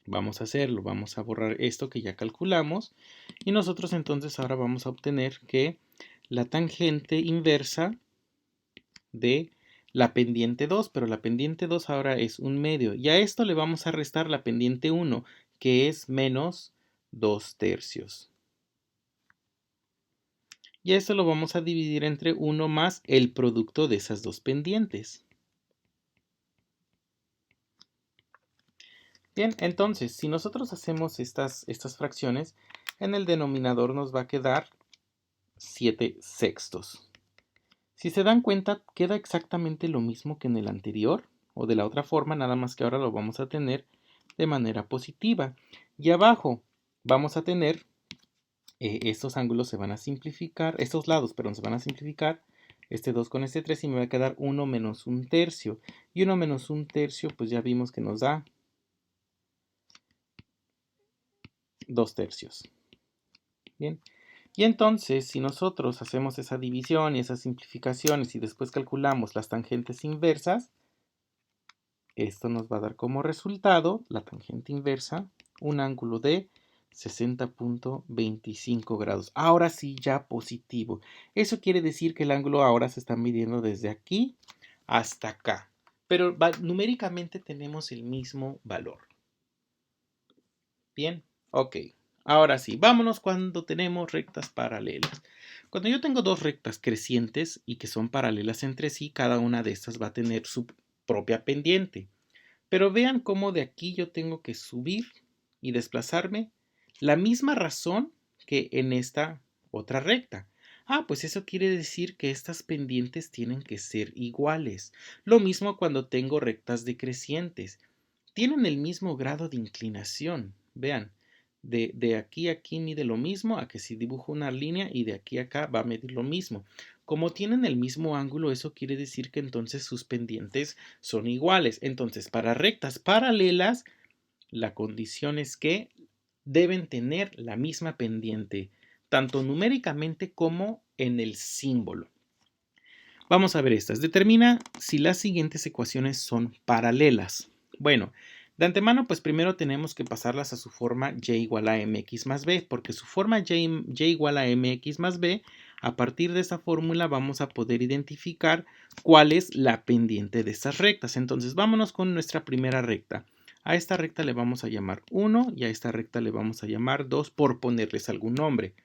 Vamos a hacerlo, vamos a borrar esto que ya calculamos y nosotros entonces ahora vamos a obtener que la tangente inversa de la pendiente 2, pero la pendiente 2 ahora es 1/2 y a esto le vamos a restar la pendiente 1, que es menos 2/3. Y esto lo vamos a dividir entre 1 más el producto de esas dos pendientes. Bien, entonces, si nosotros hacemos estas fracciones, en el denominador nos va a quedar 7/6. Si se dan cuenta, queda exactamente lo mismo que en el anterior, o de la otra forma, nada más que ahora lo vamos a tener de manera positiva. Y abajo vamos a tener, estos ángulos se van a simplificar, estos lados, perdón, se van a simplificar, este 2 con este 3 y me va a quedar 1 menos 1/3. Y 1 menos 1/3, pues ya vimos que nos da 2/3. Bien. Y entonces, si nosotros hacemos esa división y esas simplificaciones y después calculamos las tangentes inversas, esto nos va a dar como resultado, la tangente inversa, un ángulo de 60.25 grados. Ahora sí, ya positivo. Eso quiere decir que el ángulo ahora se está midiendo desde aquí hasta acá. Pero numéricamente tenemos el mismo valor. Bien, ok. Ahora sí, vámonos cuando tenemos rectas paralelas. Cuando yo tengo dos rectas crecientes y que son paralelas entre sí, cada una de estas va a tener su propia pendiente. Pero vean cómo de aquí yo tengo que subir y desplazarme la misma razón que en esta otra recta. Ah, pues eso quiere decir que estas pendientes tienen que ser iguales. Lo mismo cuando tengo rectas decrecientes. Tienen el mismo grado de inclinación. Vean, de aquí a aquí mide lo mismo, a que si dibujo una línea y de aquí a acá va a medir lo mismo. Como tienen el mismo ángulo, eso quiere decir que entonces sus pendientes son iguales. Entonces, para rectas paralelas, La condición es que deben tener la misma pendiente, tanto numéricamente como en el símbolo. Vamos a ver estas. Determina si las siguientes ecuaciones son paralelas. Bueno, de antemano, pues primero tenemos que pasarlas a su forma y igual a mx más b, porque su forma y igual a mx más b, a partir de esa fórmula vamos a poder identificar cuál es la pendiente de estas rectas. Entonces, vámonos con nuestra primera recta. A esta recta le vamos a llamar 1 y a esta recta le vamos a llamar 2 por ponerles algún nombre.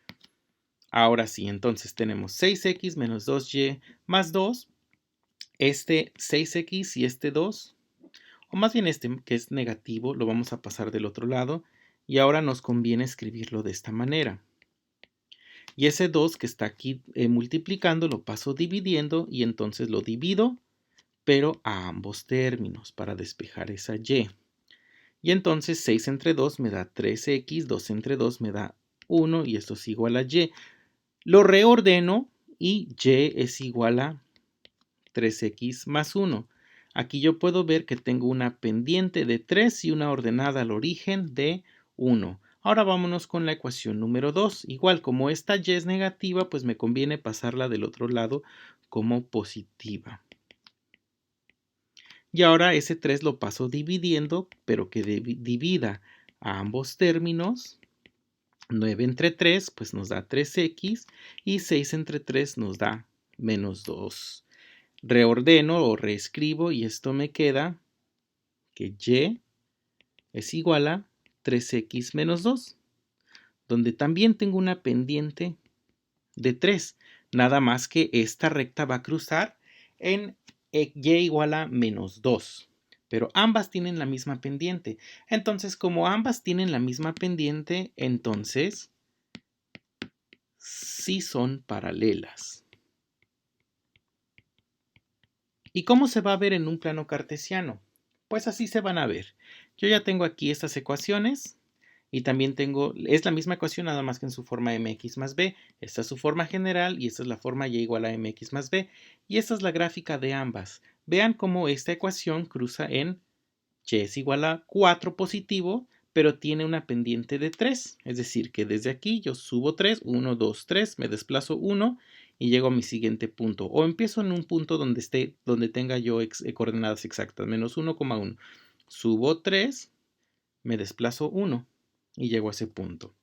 Ahora sí, entonces tenemos 6x menos 2y más 2, este 6x y este 2, o más bien este que es negativo, lo vamos a pasar del otro lado y ahora nos conviene escribirlo de esta manera. Y ese 2 que está aquí multiplicando lo paso dividiendo y entonces lo divido, pero a ambos términos para despejar esa y. Y entonces 6 entre 2 me da 3x, 2 entre 2 me da 1 y esto es igual a y. Lo reordeno y y es igual a 3x más 1. Aquí yo puedo ver que tengo una pendiente de 3 y una ordenada al origen de 1. Ahora vámonos con la ecuación número 2. Igual, como esta y es negativa, pues me conviene pasarla del otro lado como positiva. Y ahora ese 3 lo paso dividiendo, pero que divida a ambos términos. 9 entre 3 pues nos da 3x y 6 entre 3 nos da menos 2. Reordeno o reescribo y esto me queda que y es igual a 3x menos 2, donde también tengo una pendiente de 3. Nada más que esta recta va a cruzar en y igual a menos 2. Pero ambas tienen la misma pendiente. Entonces, como ambas tienen la misma pendiente, entonces sí son paralelas. ¿Y cómo se va a ver en un plano cartesiano? Pues así se van a ver. Yo ya tengo aquí estas ecuaciones y también tengo, es la misma ecuación nada más que en su forma mx más b. Esta es su forma general y esta es la forma y igual a mx más b. Y esta es la gráfica de ambas. Vean cómo esta ecuación cruza en y es igual a 4 positivo, pero tiene una pendiente de 3. Es decir, que desde aquí yo subo 3, 1, 2, 3, me desplazo 1 y llego a mi siguiente punto. O empiezo en un punto donde tenga yo coordenadas exactas, menos 1,1. Subo 3, me desplazo 1 y llego a ese punto.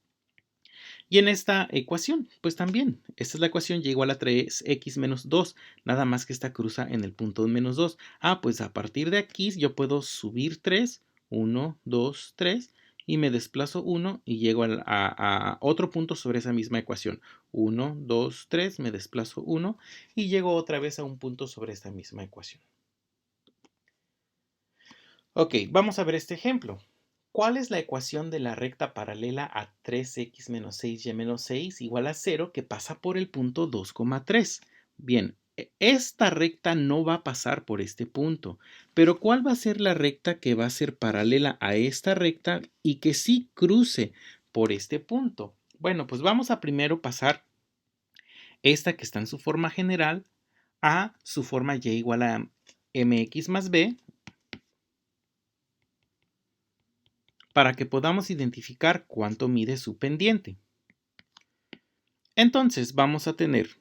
Y en esta ecuación, pues también, esta es la ecuación y igual a 3x menos 2, nada más que esta cruza en el punto de menos 2. Pues a partir de aquí yo puedo subir 3, 1, 2, 3, y me desplazo 1 y llego a otro punto sobre esa misma ecuación. 1, 2, 3, me desplazo 1 y llego otra vez a un punto sobre esta misma ecuación. Ok, vamos a ver este ejemplo. ¿Cuál es la ecuación de la recta paralela a 3x menos 6y menos 6 igual a 0 que pasa por el punto 2,3? Bien, esta recta no va a pasar por este punto, pero ¿cuál va a ser la recta que va a ser paralela a esta recta y que sí cruce por este punto? Bueno, pues vamos a primero pasar esta que está en su forma general a su forma y igual a mx más b, para que podamos identificar cuánto mide su pendiente. Entonces vamos a tener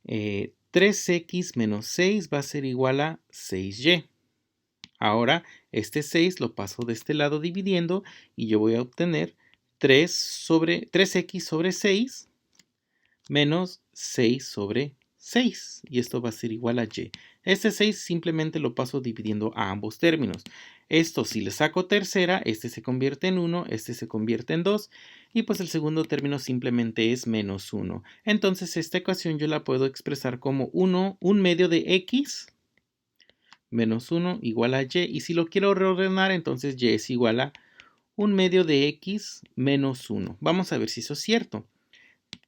3x menos 6 va a ser igual a 6y. Ahora este 6 lo paso de este lado dividiendo y yo voy a obtener 3x sobre 6 menos 6 sobre 6. Y esto va a ser igual a y. Este 6 simplemente lo paso dividiendo a ambos términos. Esto si le saco tercera, este se convierte en 1, este se convierte en 2 y pues el segundo término simplemente es menos 1. Entonces esta ecuación yo la puedo expresar como 1, un medio de x menos 1 igual a y, y si lo quiero reordenar entonces y es igual a un medio de x menos 1. Vamos a ver si eso es cierto.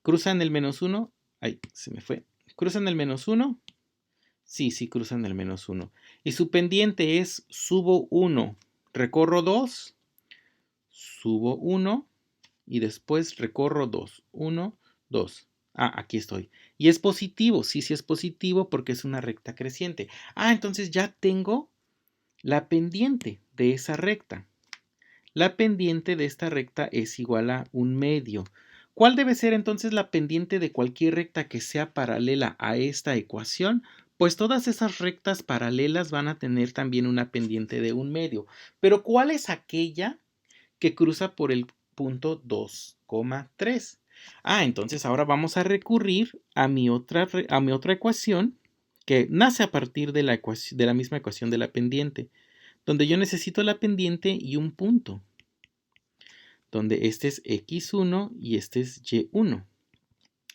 ¿Cruzan el menos 1? Ay, se me fue. ¿Cruzan el menos 1? Sí, sí cruzan el menos 1. Y su pendiente es subo 1, recorro 2, subo 1 y después recorro 2. 1, 2. Aquí estoy. Y es positivo. Sí, sí es positivo porque es una recta creciente. Entonces ya tengo la pendiente de esa recta. la pendiente de esta recta es igual a 1/2. ¿Cuál debe ser entonces la pendiente de cualquier recta que sea paralela a esta ecuación? Pues todas esas rectas paralelas van a tener también una pendiente de 1/2. Pero ¿cuál es aquella que cruza por el punto 2,3? Entonces ahora vamos a recurrir a mi otra ecuación que nace a partir de la misma ecuación de la pendiente, donde yo necesito la pendiente y un punto, donde este es x1 y este es y1.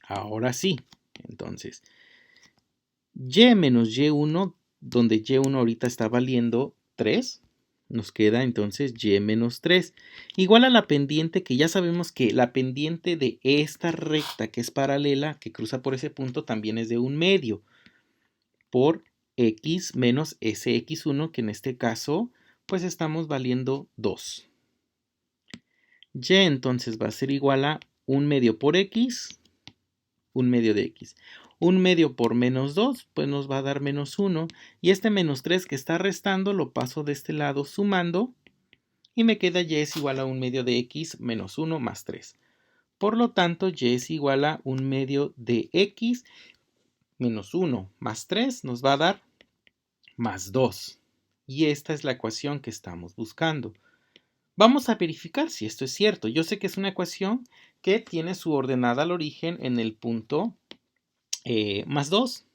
Ahora sí, entonces, y menos y1, donde y1 ahorita está valiendo 3, nos queda entonces y menos 3, igual a la pendiente, que ya sabemos que la pendiente de esta recta que es paralela, que cruza por ese punto, también es de 1/2, por x menos ese x1, que en este caso, pues estamos valiendo 2. Y entonces va a ser igual a 1/2 por x, 1/2 de x. 1/2 por menos 2, pues nos va a dar menos 1. Y este menos 3 que está restando lo paso de este lado sumando. Y me queda y es igual a 1/2 de x menos 1 más 3. Por lo tanto, y es igual a 1/2 de x menos 1 más 3 nos va a dar más 2. Y esta es la ecuación que estamos buscando. Vamos a verificar si esto es cierto. Yo sé que es una ecuación que tiene su ordenada al origen en el punto más 2.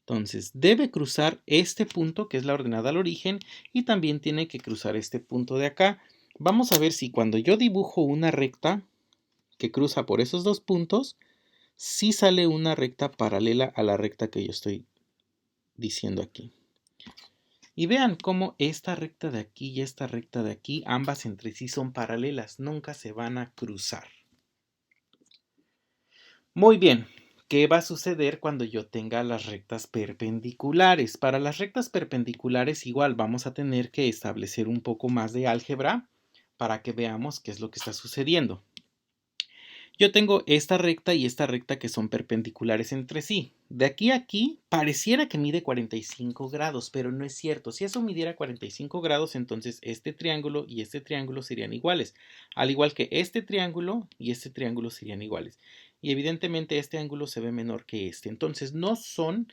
Entonces, debe cruzar este punto, que es la ordenada al origen, y también tiene que cruzar este punto de acá. Vamos a ver si cuando yo dibujo una recta que cruza por esos dos puntos, sí sale una recta paralela a la recta que yo estoy diciendo aquí. Y vean cómo esta recta de aquí y esta recta de aquí, ambas entre sí son paralelas, nunca se van a cruzar. Muy bien, ¿qué va a suceder cuando yo tenga las rectas perpendiculares? Para las rectas perpendiculares igual vamos a tener que establecer un poco más de álgebra para que veamos qué es lo que está sucediendo. Yo tengo esta recta y esta recta que son perpendiculares entre sí. De aquí a aquí pareciera que mide 45 grados, pero no es cierto. Si eso midiera 45 grados, entonces este triángulo y este triángulo serían iguales. Al igual que este triángulo y este triángulo serían iguales. Y evidentemente este ángulo se ve menor que este. Entonces no son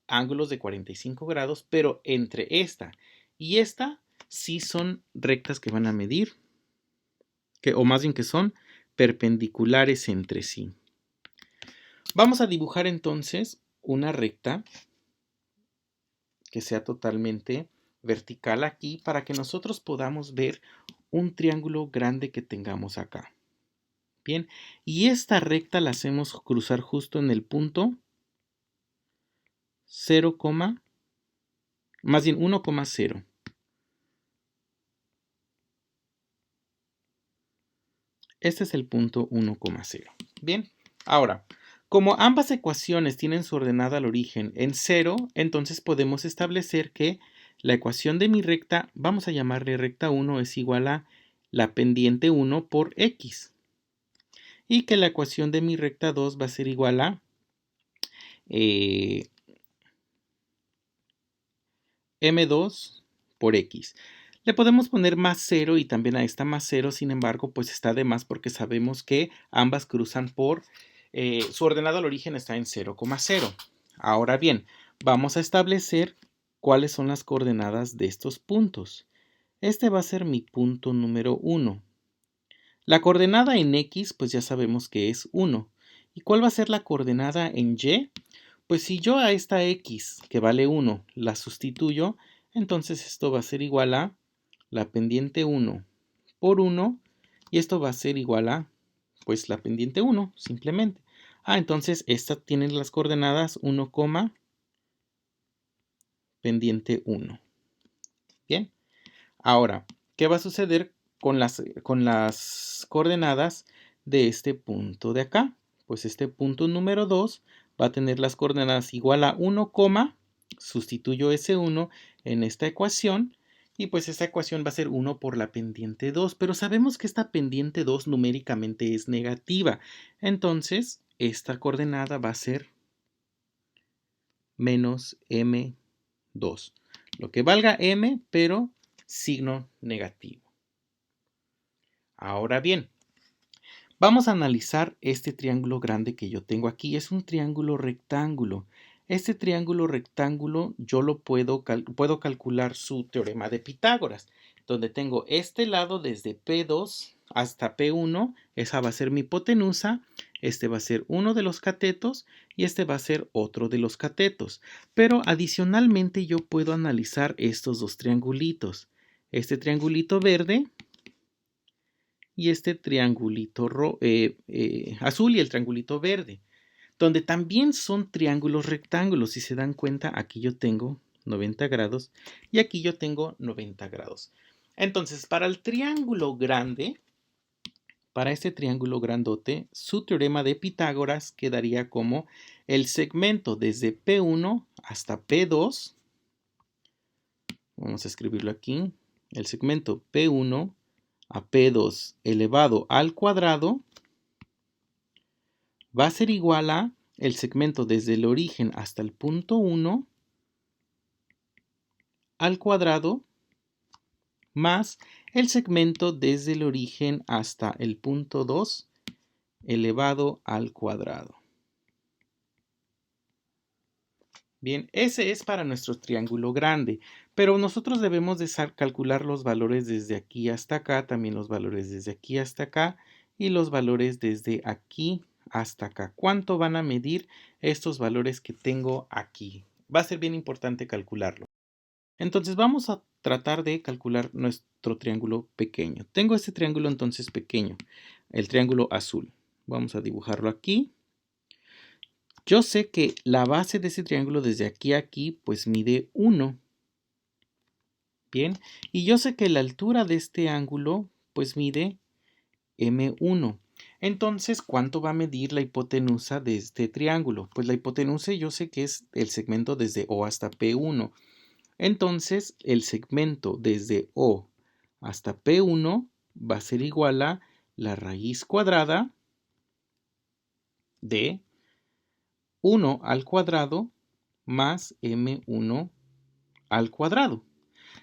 ángulos de 45 grados, pero entre esta y esta sí son rectas que van a medir, o más bien que son perpendiculares entre sí. Vamos a dibujar entonces una recta que sea totalmente vertical aquí para que nosotros podamos ver un triángulo grande que tengamos acá. Bien, y esta recta la hacemos cruzar justo en el punto 0, más bien 1,0. Este es el punto 1,0. Bien, ahora, como ambas ecuaciones tienen su ordenada al origen en 0, entonces podemos establecer que la ecuación de mi recta, vamos a llamarle recta 1, es igual a la pendiente 1 por x. Y que la ecuación de mi recta 2 va a ser igual a m2 por x. Le podemos poner más 0 y también a esta más 0, sin embargo, pues está de más porque sabemos que ambas cruzan por, su ordenada al origen está en 0,0. Ahora bien, vamos a establecer cuáles son las coordenadas de estos puntos. Este va a ser mi punto número 1. La coordenada en x, pues ya sabemos que es 1. ¿Y cuál va a ser la coordenada en y? Pues si yo a esta x, que vale 1, la sustituyo, entonces esto va a ser igual a la pendiente 1 por 1, y esto va a ser igual a, pues, la pendiente 1, simplemente. Entonces esta tiene las coordenadas 1, pendiente 1. Bien, ahora, ¿qué va a suceder con las coordenadas de este punto de acá? Pues este punto número 2 va a tener las coordenadas igual a 1, sustituyo ese 1 en esta ecuación, y pues esta ecuación va a ser 1 por la pendiente 2, pero sabemos que esta pendiente 2 numéricamente es negativa, entonces esta coordenada va a ser menos m2, lo que valga m, pero signo negativo. Ahora bien, vamos a analizar este triángulo grande que yo tengo aquí. Es un triángulo rectángulo. Este triángulo rectángulo yo lo puedo calcular su teorema de Pitágoras, donde tengo este lado desde P2 hasta P1. Esa va a ser mi hipotenusa. Este va a ser uno de los catetos y este va a ser otro de los catetos. Pero adicionalmente yo puedo analizar estos dos triangulitos. Este triangulito verde y este triangulito azul y el triangulito verde, donde también son triángulos rectángulos. Si se dan cuenta, aquí yo tengo 90 grados y aquí yo tengo 90 grados. Entonces, para el triángulo grande, para este triángulo grandote, su teorema de Pitágoras quedaría como el segmento desde P1 hasta P2. Vamos a escribirlo aquí. El segmento P1 a P2 elevado al cuadrado va a ser igual a el segmento desde el origen hasta el punto 1 al cuadrado más el segmento desde el origen hasta el punto 2 elevado al cuadrado. Bien, ese es para nuestro triángulo grande, pero nosotros debemos de calcular los valores desde aquí hasta acá, también los valores desde aquí hasta acá y los valores desde aquí hasta acá. ¿Cuánto van a medir estos valores que tengo aquí? Va a ser bien importante calcularlo. Entonces vamos a tratar de calcular nuestro triángulo pequeño. Tengo este triángulo entonces pequeño, el triángulo azul. Vamos a dibujarlo aquí. Yo sé que la base de ese triángulo desde aquí a aquí pues mide 1. Bien, y yo sé que la altura de este ángulo pues mide M1. Entonces, ¿cuánto va a medir la hipotenusa de este triángulo? Pues la hipotenusa yo sé que es el segmento desde O hasta P1. Entonces, el segmento desde O hasta P1 va a ser igual a la raíz cuadrada de 1 al cuadrado más M1 al cuadrado.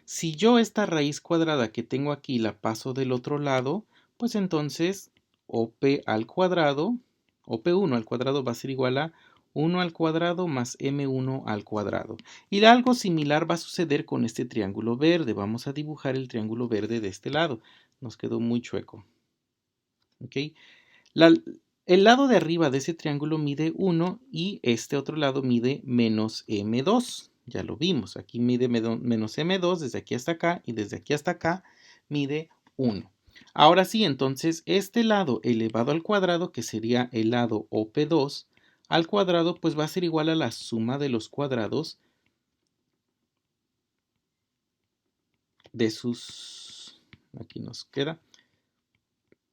Si yo esta raíz cuadrada que tengo aquí la paso del otro lado, pues entonces OP al cuadrado, OP1 al cuadrado va a ser igual a 1 al cuadrado más M1 al cuadrado. Y algo similar va a suceder con este triángulo verde. Vamos a dibujar el triángulo verde de este lado. Nos quedó muy chueco. ¿Okay? El lado de arriba de ese triángulo mide 1 y este otro lado mide menos M2. Ya lo vimos, aquí mide menos M2 desde aquí hasta acá y desde aquí hasta acá mide 1. Ahora sí, entonces este lado elevado al cuadrado, que sería el lado OP2 al cuadrado, pues va a ser igual a la suma de los cuadrados de sus, aquí nos queda,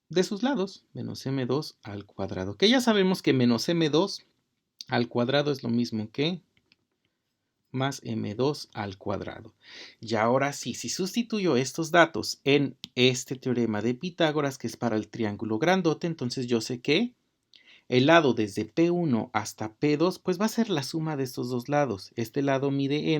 de sus lados, menos M2 al cuadrado. Que ya sabemos que menos M2 al cuadrado es lo mismo que más M2 al cuadrado. Y ahora sí, si sustituyo estos datos en este teorema de Pitágoras, que es para el triángulo grandote, entonces yo sé que el lado desde P1 hasta P2, pues va a ser la suma de estos dos lados. Este lado mide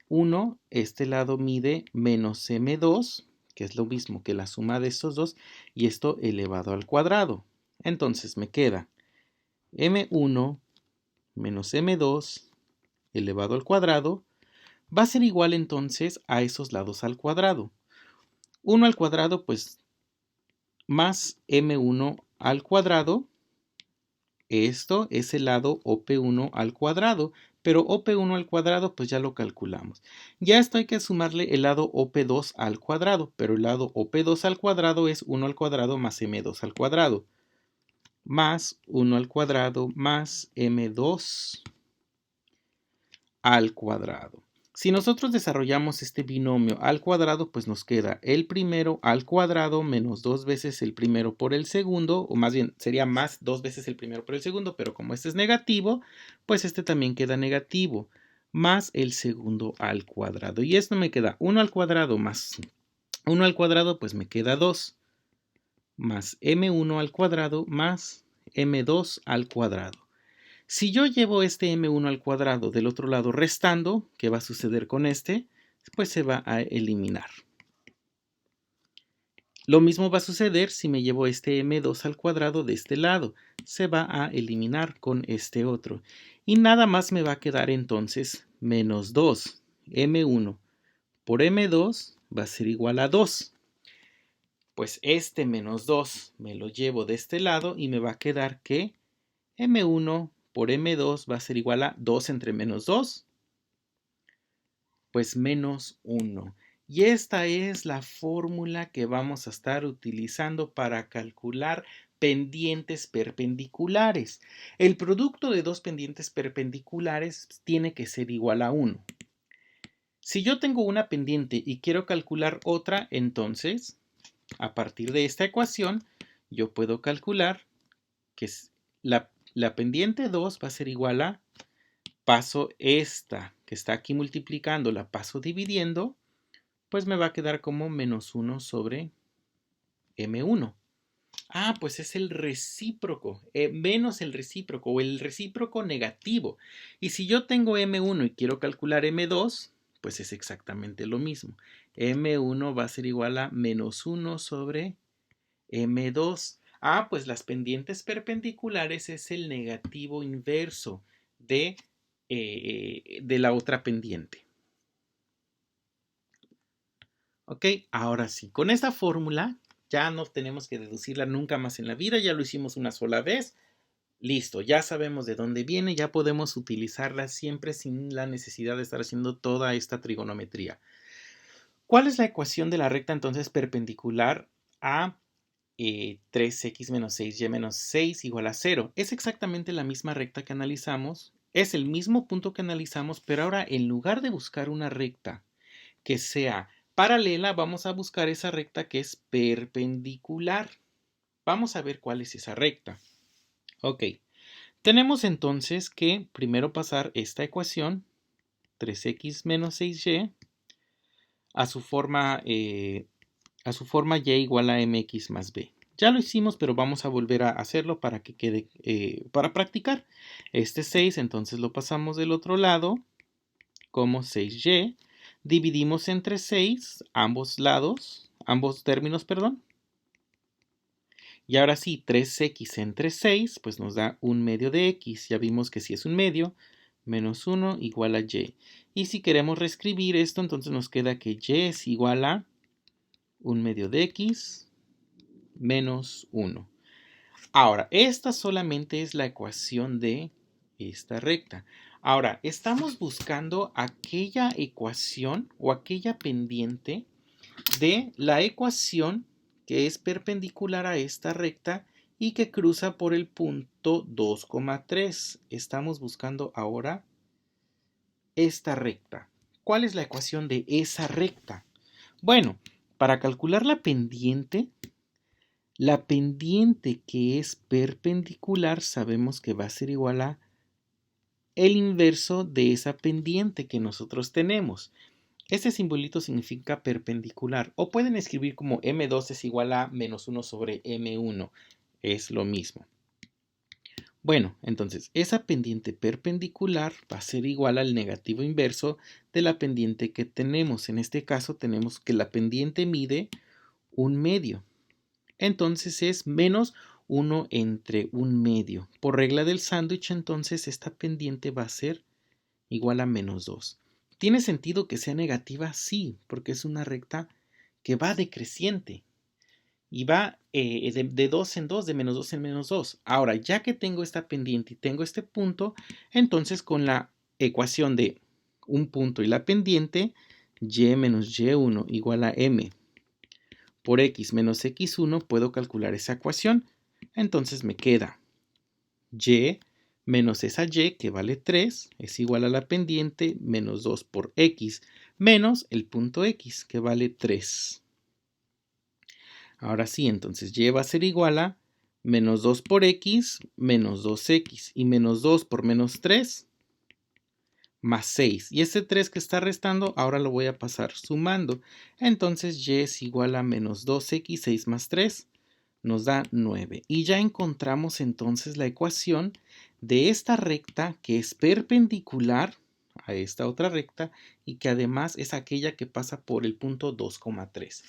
M1, este lado mide menos M2, que es lo mismo que la suma de estos dos, y esto elevado al cuadrado. Entonces me queda M1 menos M2 elevado al cuadrado va a ser igual entonces a esos lados al cuadrado. 1 al cuadrado pues más M1 al cuadrado. Esto es el lado OP1 al cuadrado, pero OP1 al cuadrado pues ya lo calculamos. Ya esto hay que sumarle el lado OP2 al cuadrado, pero el lado OP2 al cuadrado es 1 al cuadrado más M2 al cuadrado, más 1 al cuadrado más M2 al cuadrado. Si nosotros desarrollamos este binomio al cuadrado, pues nos queda el primero al cuadrado menos 2 veces el primero por el segundo, o más bien sería más 2 veces el primero por el segundo, pero como este es negativo, pues este también queda negativo, más el segundo al cuadrado. Y esto me queda 1 al cuadrado más 1 al cuadrado, pues me queda 2, más m1 al cuadrado más m2 al cuadrado. Si yo llevo este m1 al cuadrado del otro lado restando, ¿qué va a suceder con este? Pues se va a eliminar. Lo mismo va a suceder si me llevo este m2 al cuadrado de este lado. Se va a eliminar con este otro. Y nada más me va a quedar entonces menos 2. M1 por M2 va a ser igual a 2. Pues este menos 2 me lo llevo de este lado y me va a quedar que M1 por M2 va a ser igual a 2 entre menos 2, pues menos 1. Y esta es la fórmula que vamos a estar utilizando para calcular pendientes perpendiculares. El producto de dos pendientes perpendiculares tiene que ser igual a 1. Si yo tengo una pendiente y quiero calcular otra, entonces, a partir de esta ecuación, yo puedo calcular que la pendiente 2 va a ser igual a paso esta que está aquí multiplicando, la paso dividiendo, pues me va a quedar como menos 1 sobre M1. Ah, pues es el recíproco, menos el recíproco o el recíproco negativo. Y si yo tengo M1 y quiero calcular M2, pues es exactamente lo mismo. M1 va a ser igual a menos 1 sobre M2. Ah, pues las pendientes perpendiculares es el negativo inverso de la otra pendiente. Ok, ahora sí, con esta fórmula ya no tenemos que deducirla nunca más en la vida, ya lo hicimos una sola vez. Listo, ya sabemos de dónde viene, ya podemos utilizarla siempre sin la necesidad de estar haciendo toda esta trigonometría. ¿Cuál es la ecuación de la recta entonces perpendicular a 3x menos 6y menos 6 igual a 0? Es exactamente la misma recta que analizamos, es el mismo punto que analizamos, pero ahora en lugar de buscar una recta que sea paralela, vamos a buscar esa recta que es perpendicular. Vamos a ver cuál es esa recta. Ok, tenemos entonces que primero pasar esta ecuación, 3x menos 6y, a su forma y igual a mx más b. Ya lo hicimos, pero vamos a volver a hacerlo para que quede, para practicar. Este 6, entonces lo pasamos del otro lado como 6y. Dividimos entre 6 ambos lados, ambos términos, perdón. Y ahora sí, 3x entre 6, pues nos da 1/2 de x. Ya vimos que si es un medio, menos 1 igual a y. Y si queremos reescribir esto, entonces nos queda que y es igual a 1/2 de x menos 1. Ahora, esta solamente es la ecuación de esta recta. Ahora, estamos buscando aquella ecuación o aquella pendiente de la ecuación que es perpendicular a esta recta y que cruza por el punto 2,3. Estamos buscando ahora esta recta. ¿Cuál es la ecuación de esa recta? Bueno, para calcular la pendiente que es perpendicular sabemos que va a ser igual a el inverso de esa pendiente que nosotros tenemos. Este simbolito significa perpendicular, o pueden escribir como M2 es igual a menos 1 sobre M1. Es lo mismo. Bueno, entonces esa pendiente perpendicular va a ser igual al negativo inverso de la pendiente que tenemos. En este caso tenemos que la pendiente mide 1/2. Entonces es menos 1 entre 1/2. Por regla del sándwich, entonces esta pendiente va a ser igual a menos 2. ¿Tiene sentido que sea negativa? Sí, porque es una recta que va decreciente y va de 2 en 2, de menos 2 en menos 2. Ahora, ya que tengo esta pendiente y tengo este punto, entonces con la ecuación de un punto y la pendiente, y menos y1 igual a m por x menos x1, puedo calcular esa ecuación. Entonces me queda y menos esa y que vale 3 es igual a la pendiente menos 2 por x menos el punto x que vale 3. Ahora sí, entonces y va a ser igual a menos 2 por x menos 2x y menos 2 por menos 3 más 6. Y ese 3 que está restando ahora lo voy a pasar sumando. Entonces y es igual a menos 2x, 6 más 3 nos da 9. Y ya encontramos entonces la ecuación de esta recta que es perpendicular a esta otra recta y que además es aquella que pasa por el punto 2,3.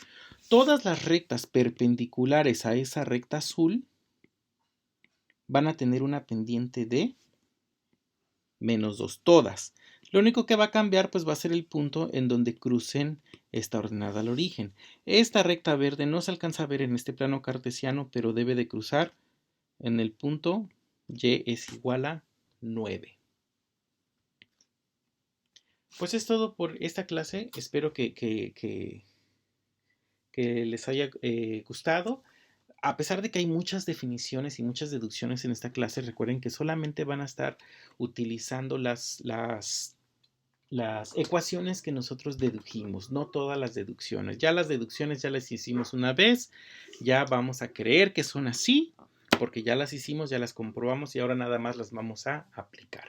todas las rectas perpendiculares a esa recta azul van a tener una pendiente de -2, todas. Lo único que va a cambiar pues va a ser el punto en donde crucen esta ordenada al origen. Esta recta verde no se alcanza a ver en este plano cartesiano, pero debe de cruzar en el punto y es igual a 9. Pues es todo por esta clase. Espero que les haya gustado. A pesar de que hay muchas definiciones y muchas deducciones en esta clase, recuerden que solamente van a estar utilizando las ecuaciones que nosotros dedujimos, no todas las deducciones. Ya las deducciones ya las hicimos una vez, ya vamos a creer que son así, porque ya las hicimos, ya las comprobamos y ahora nada más las vamos a aplicar.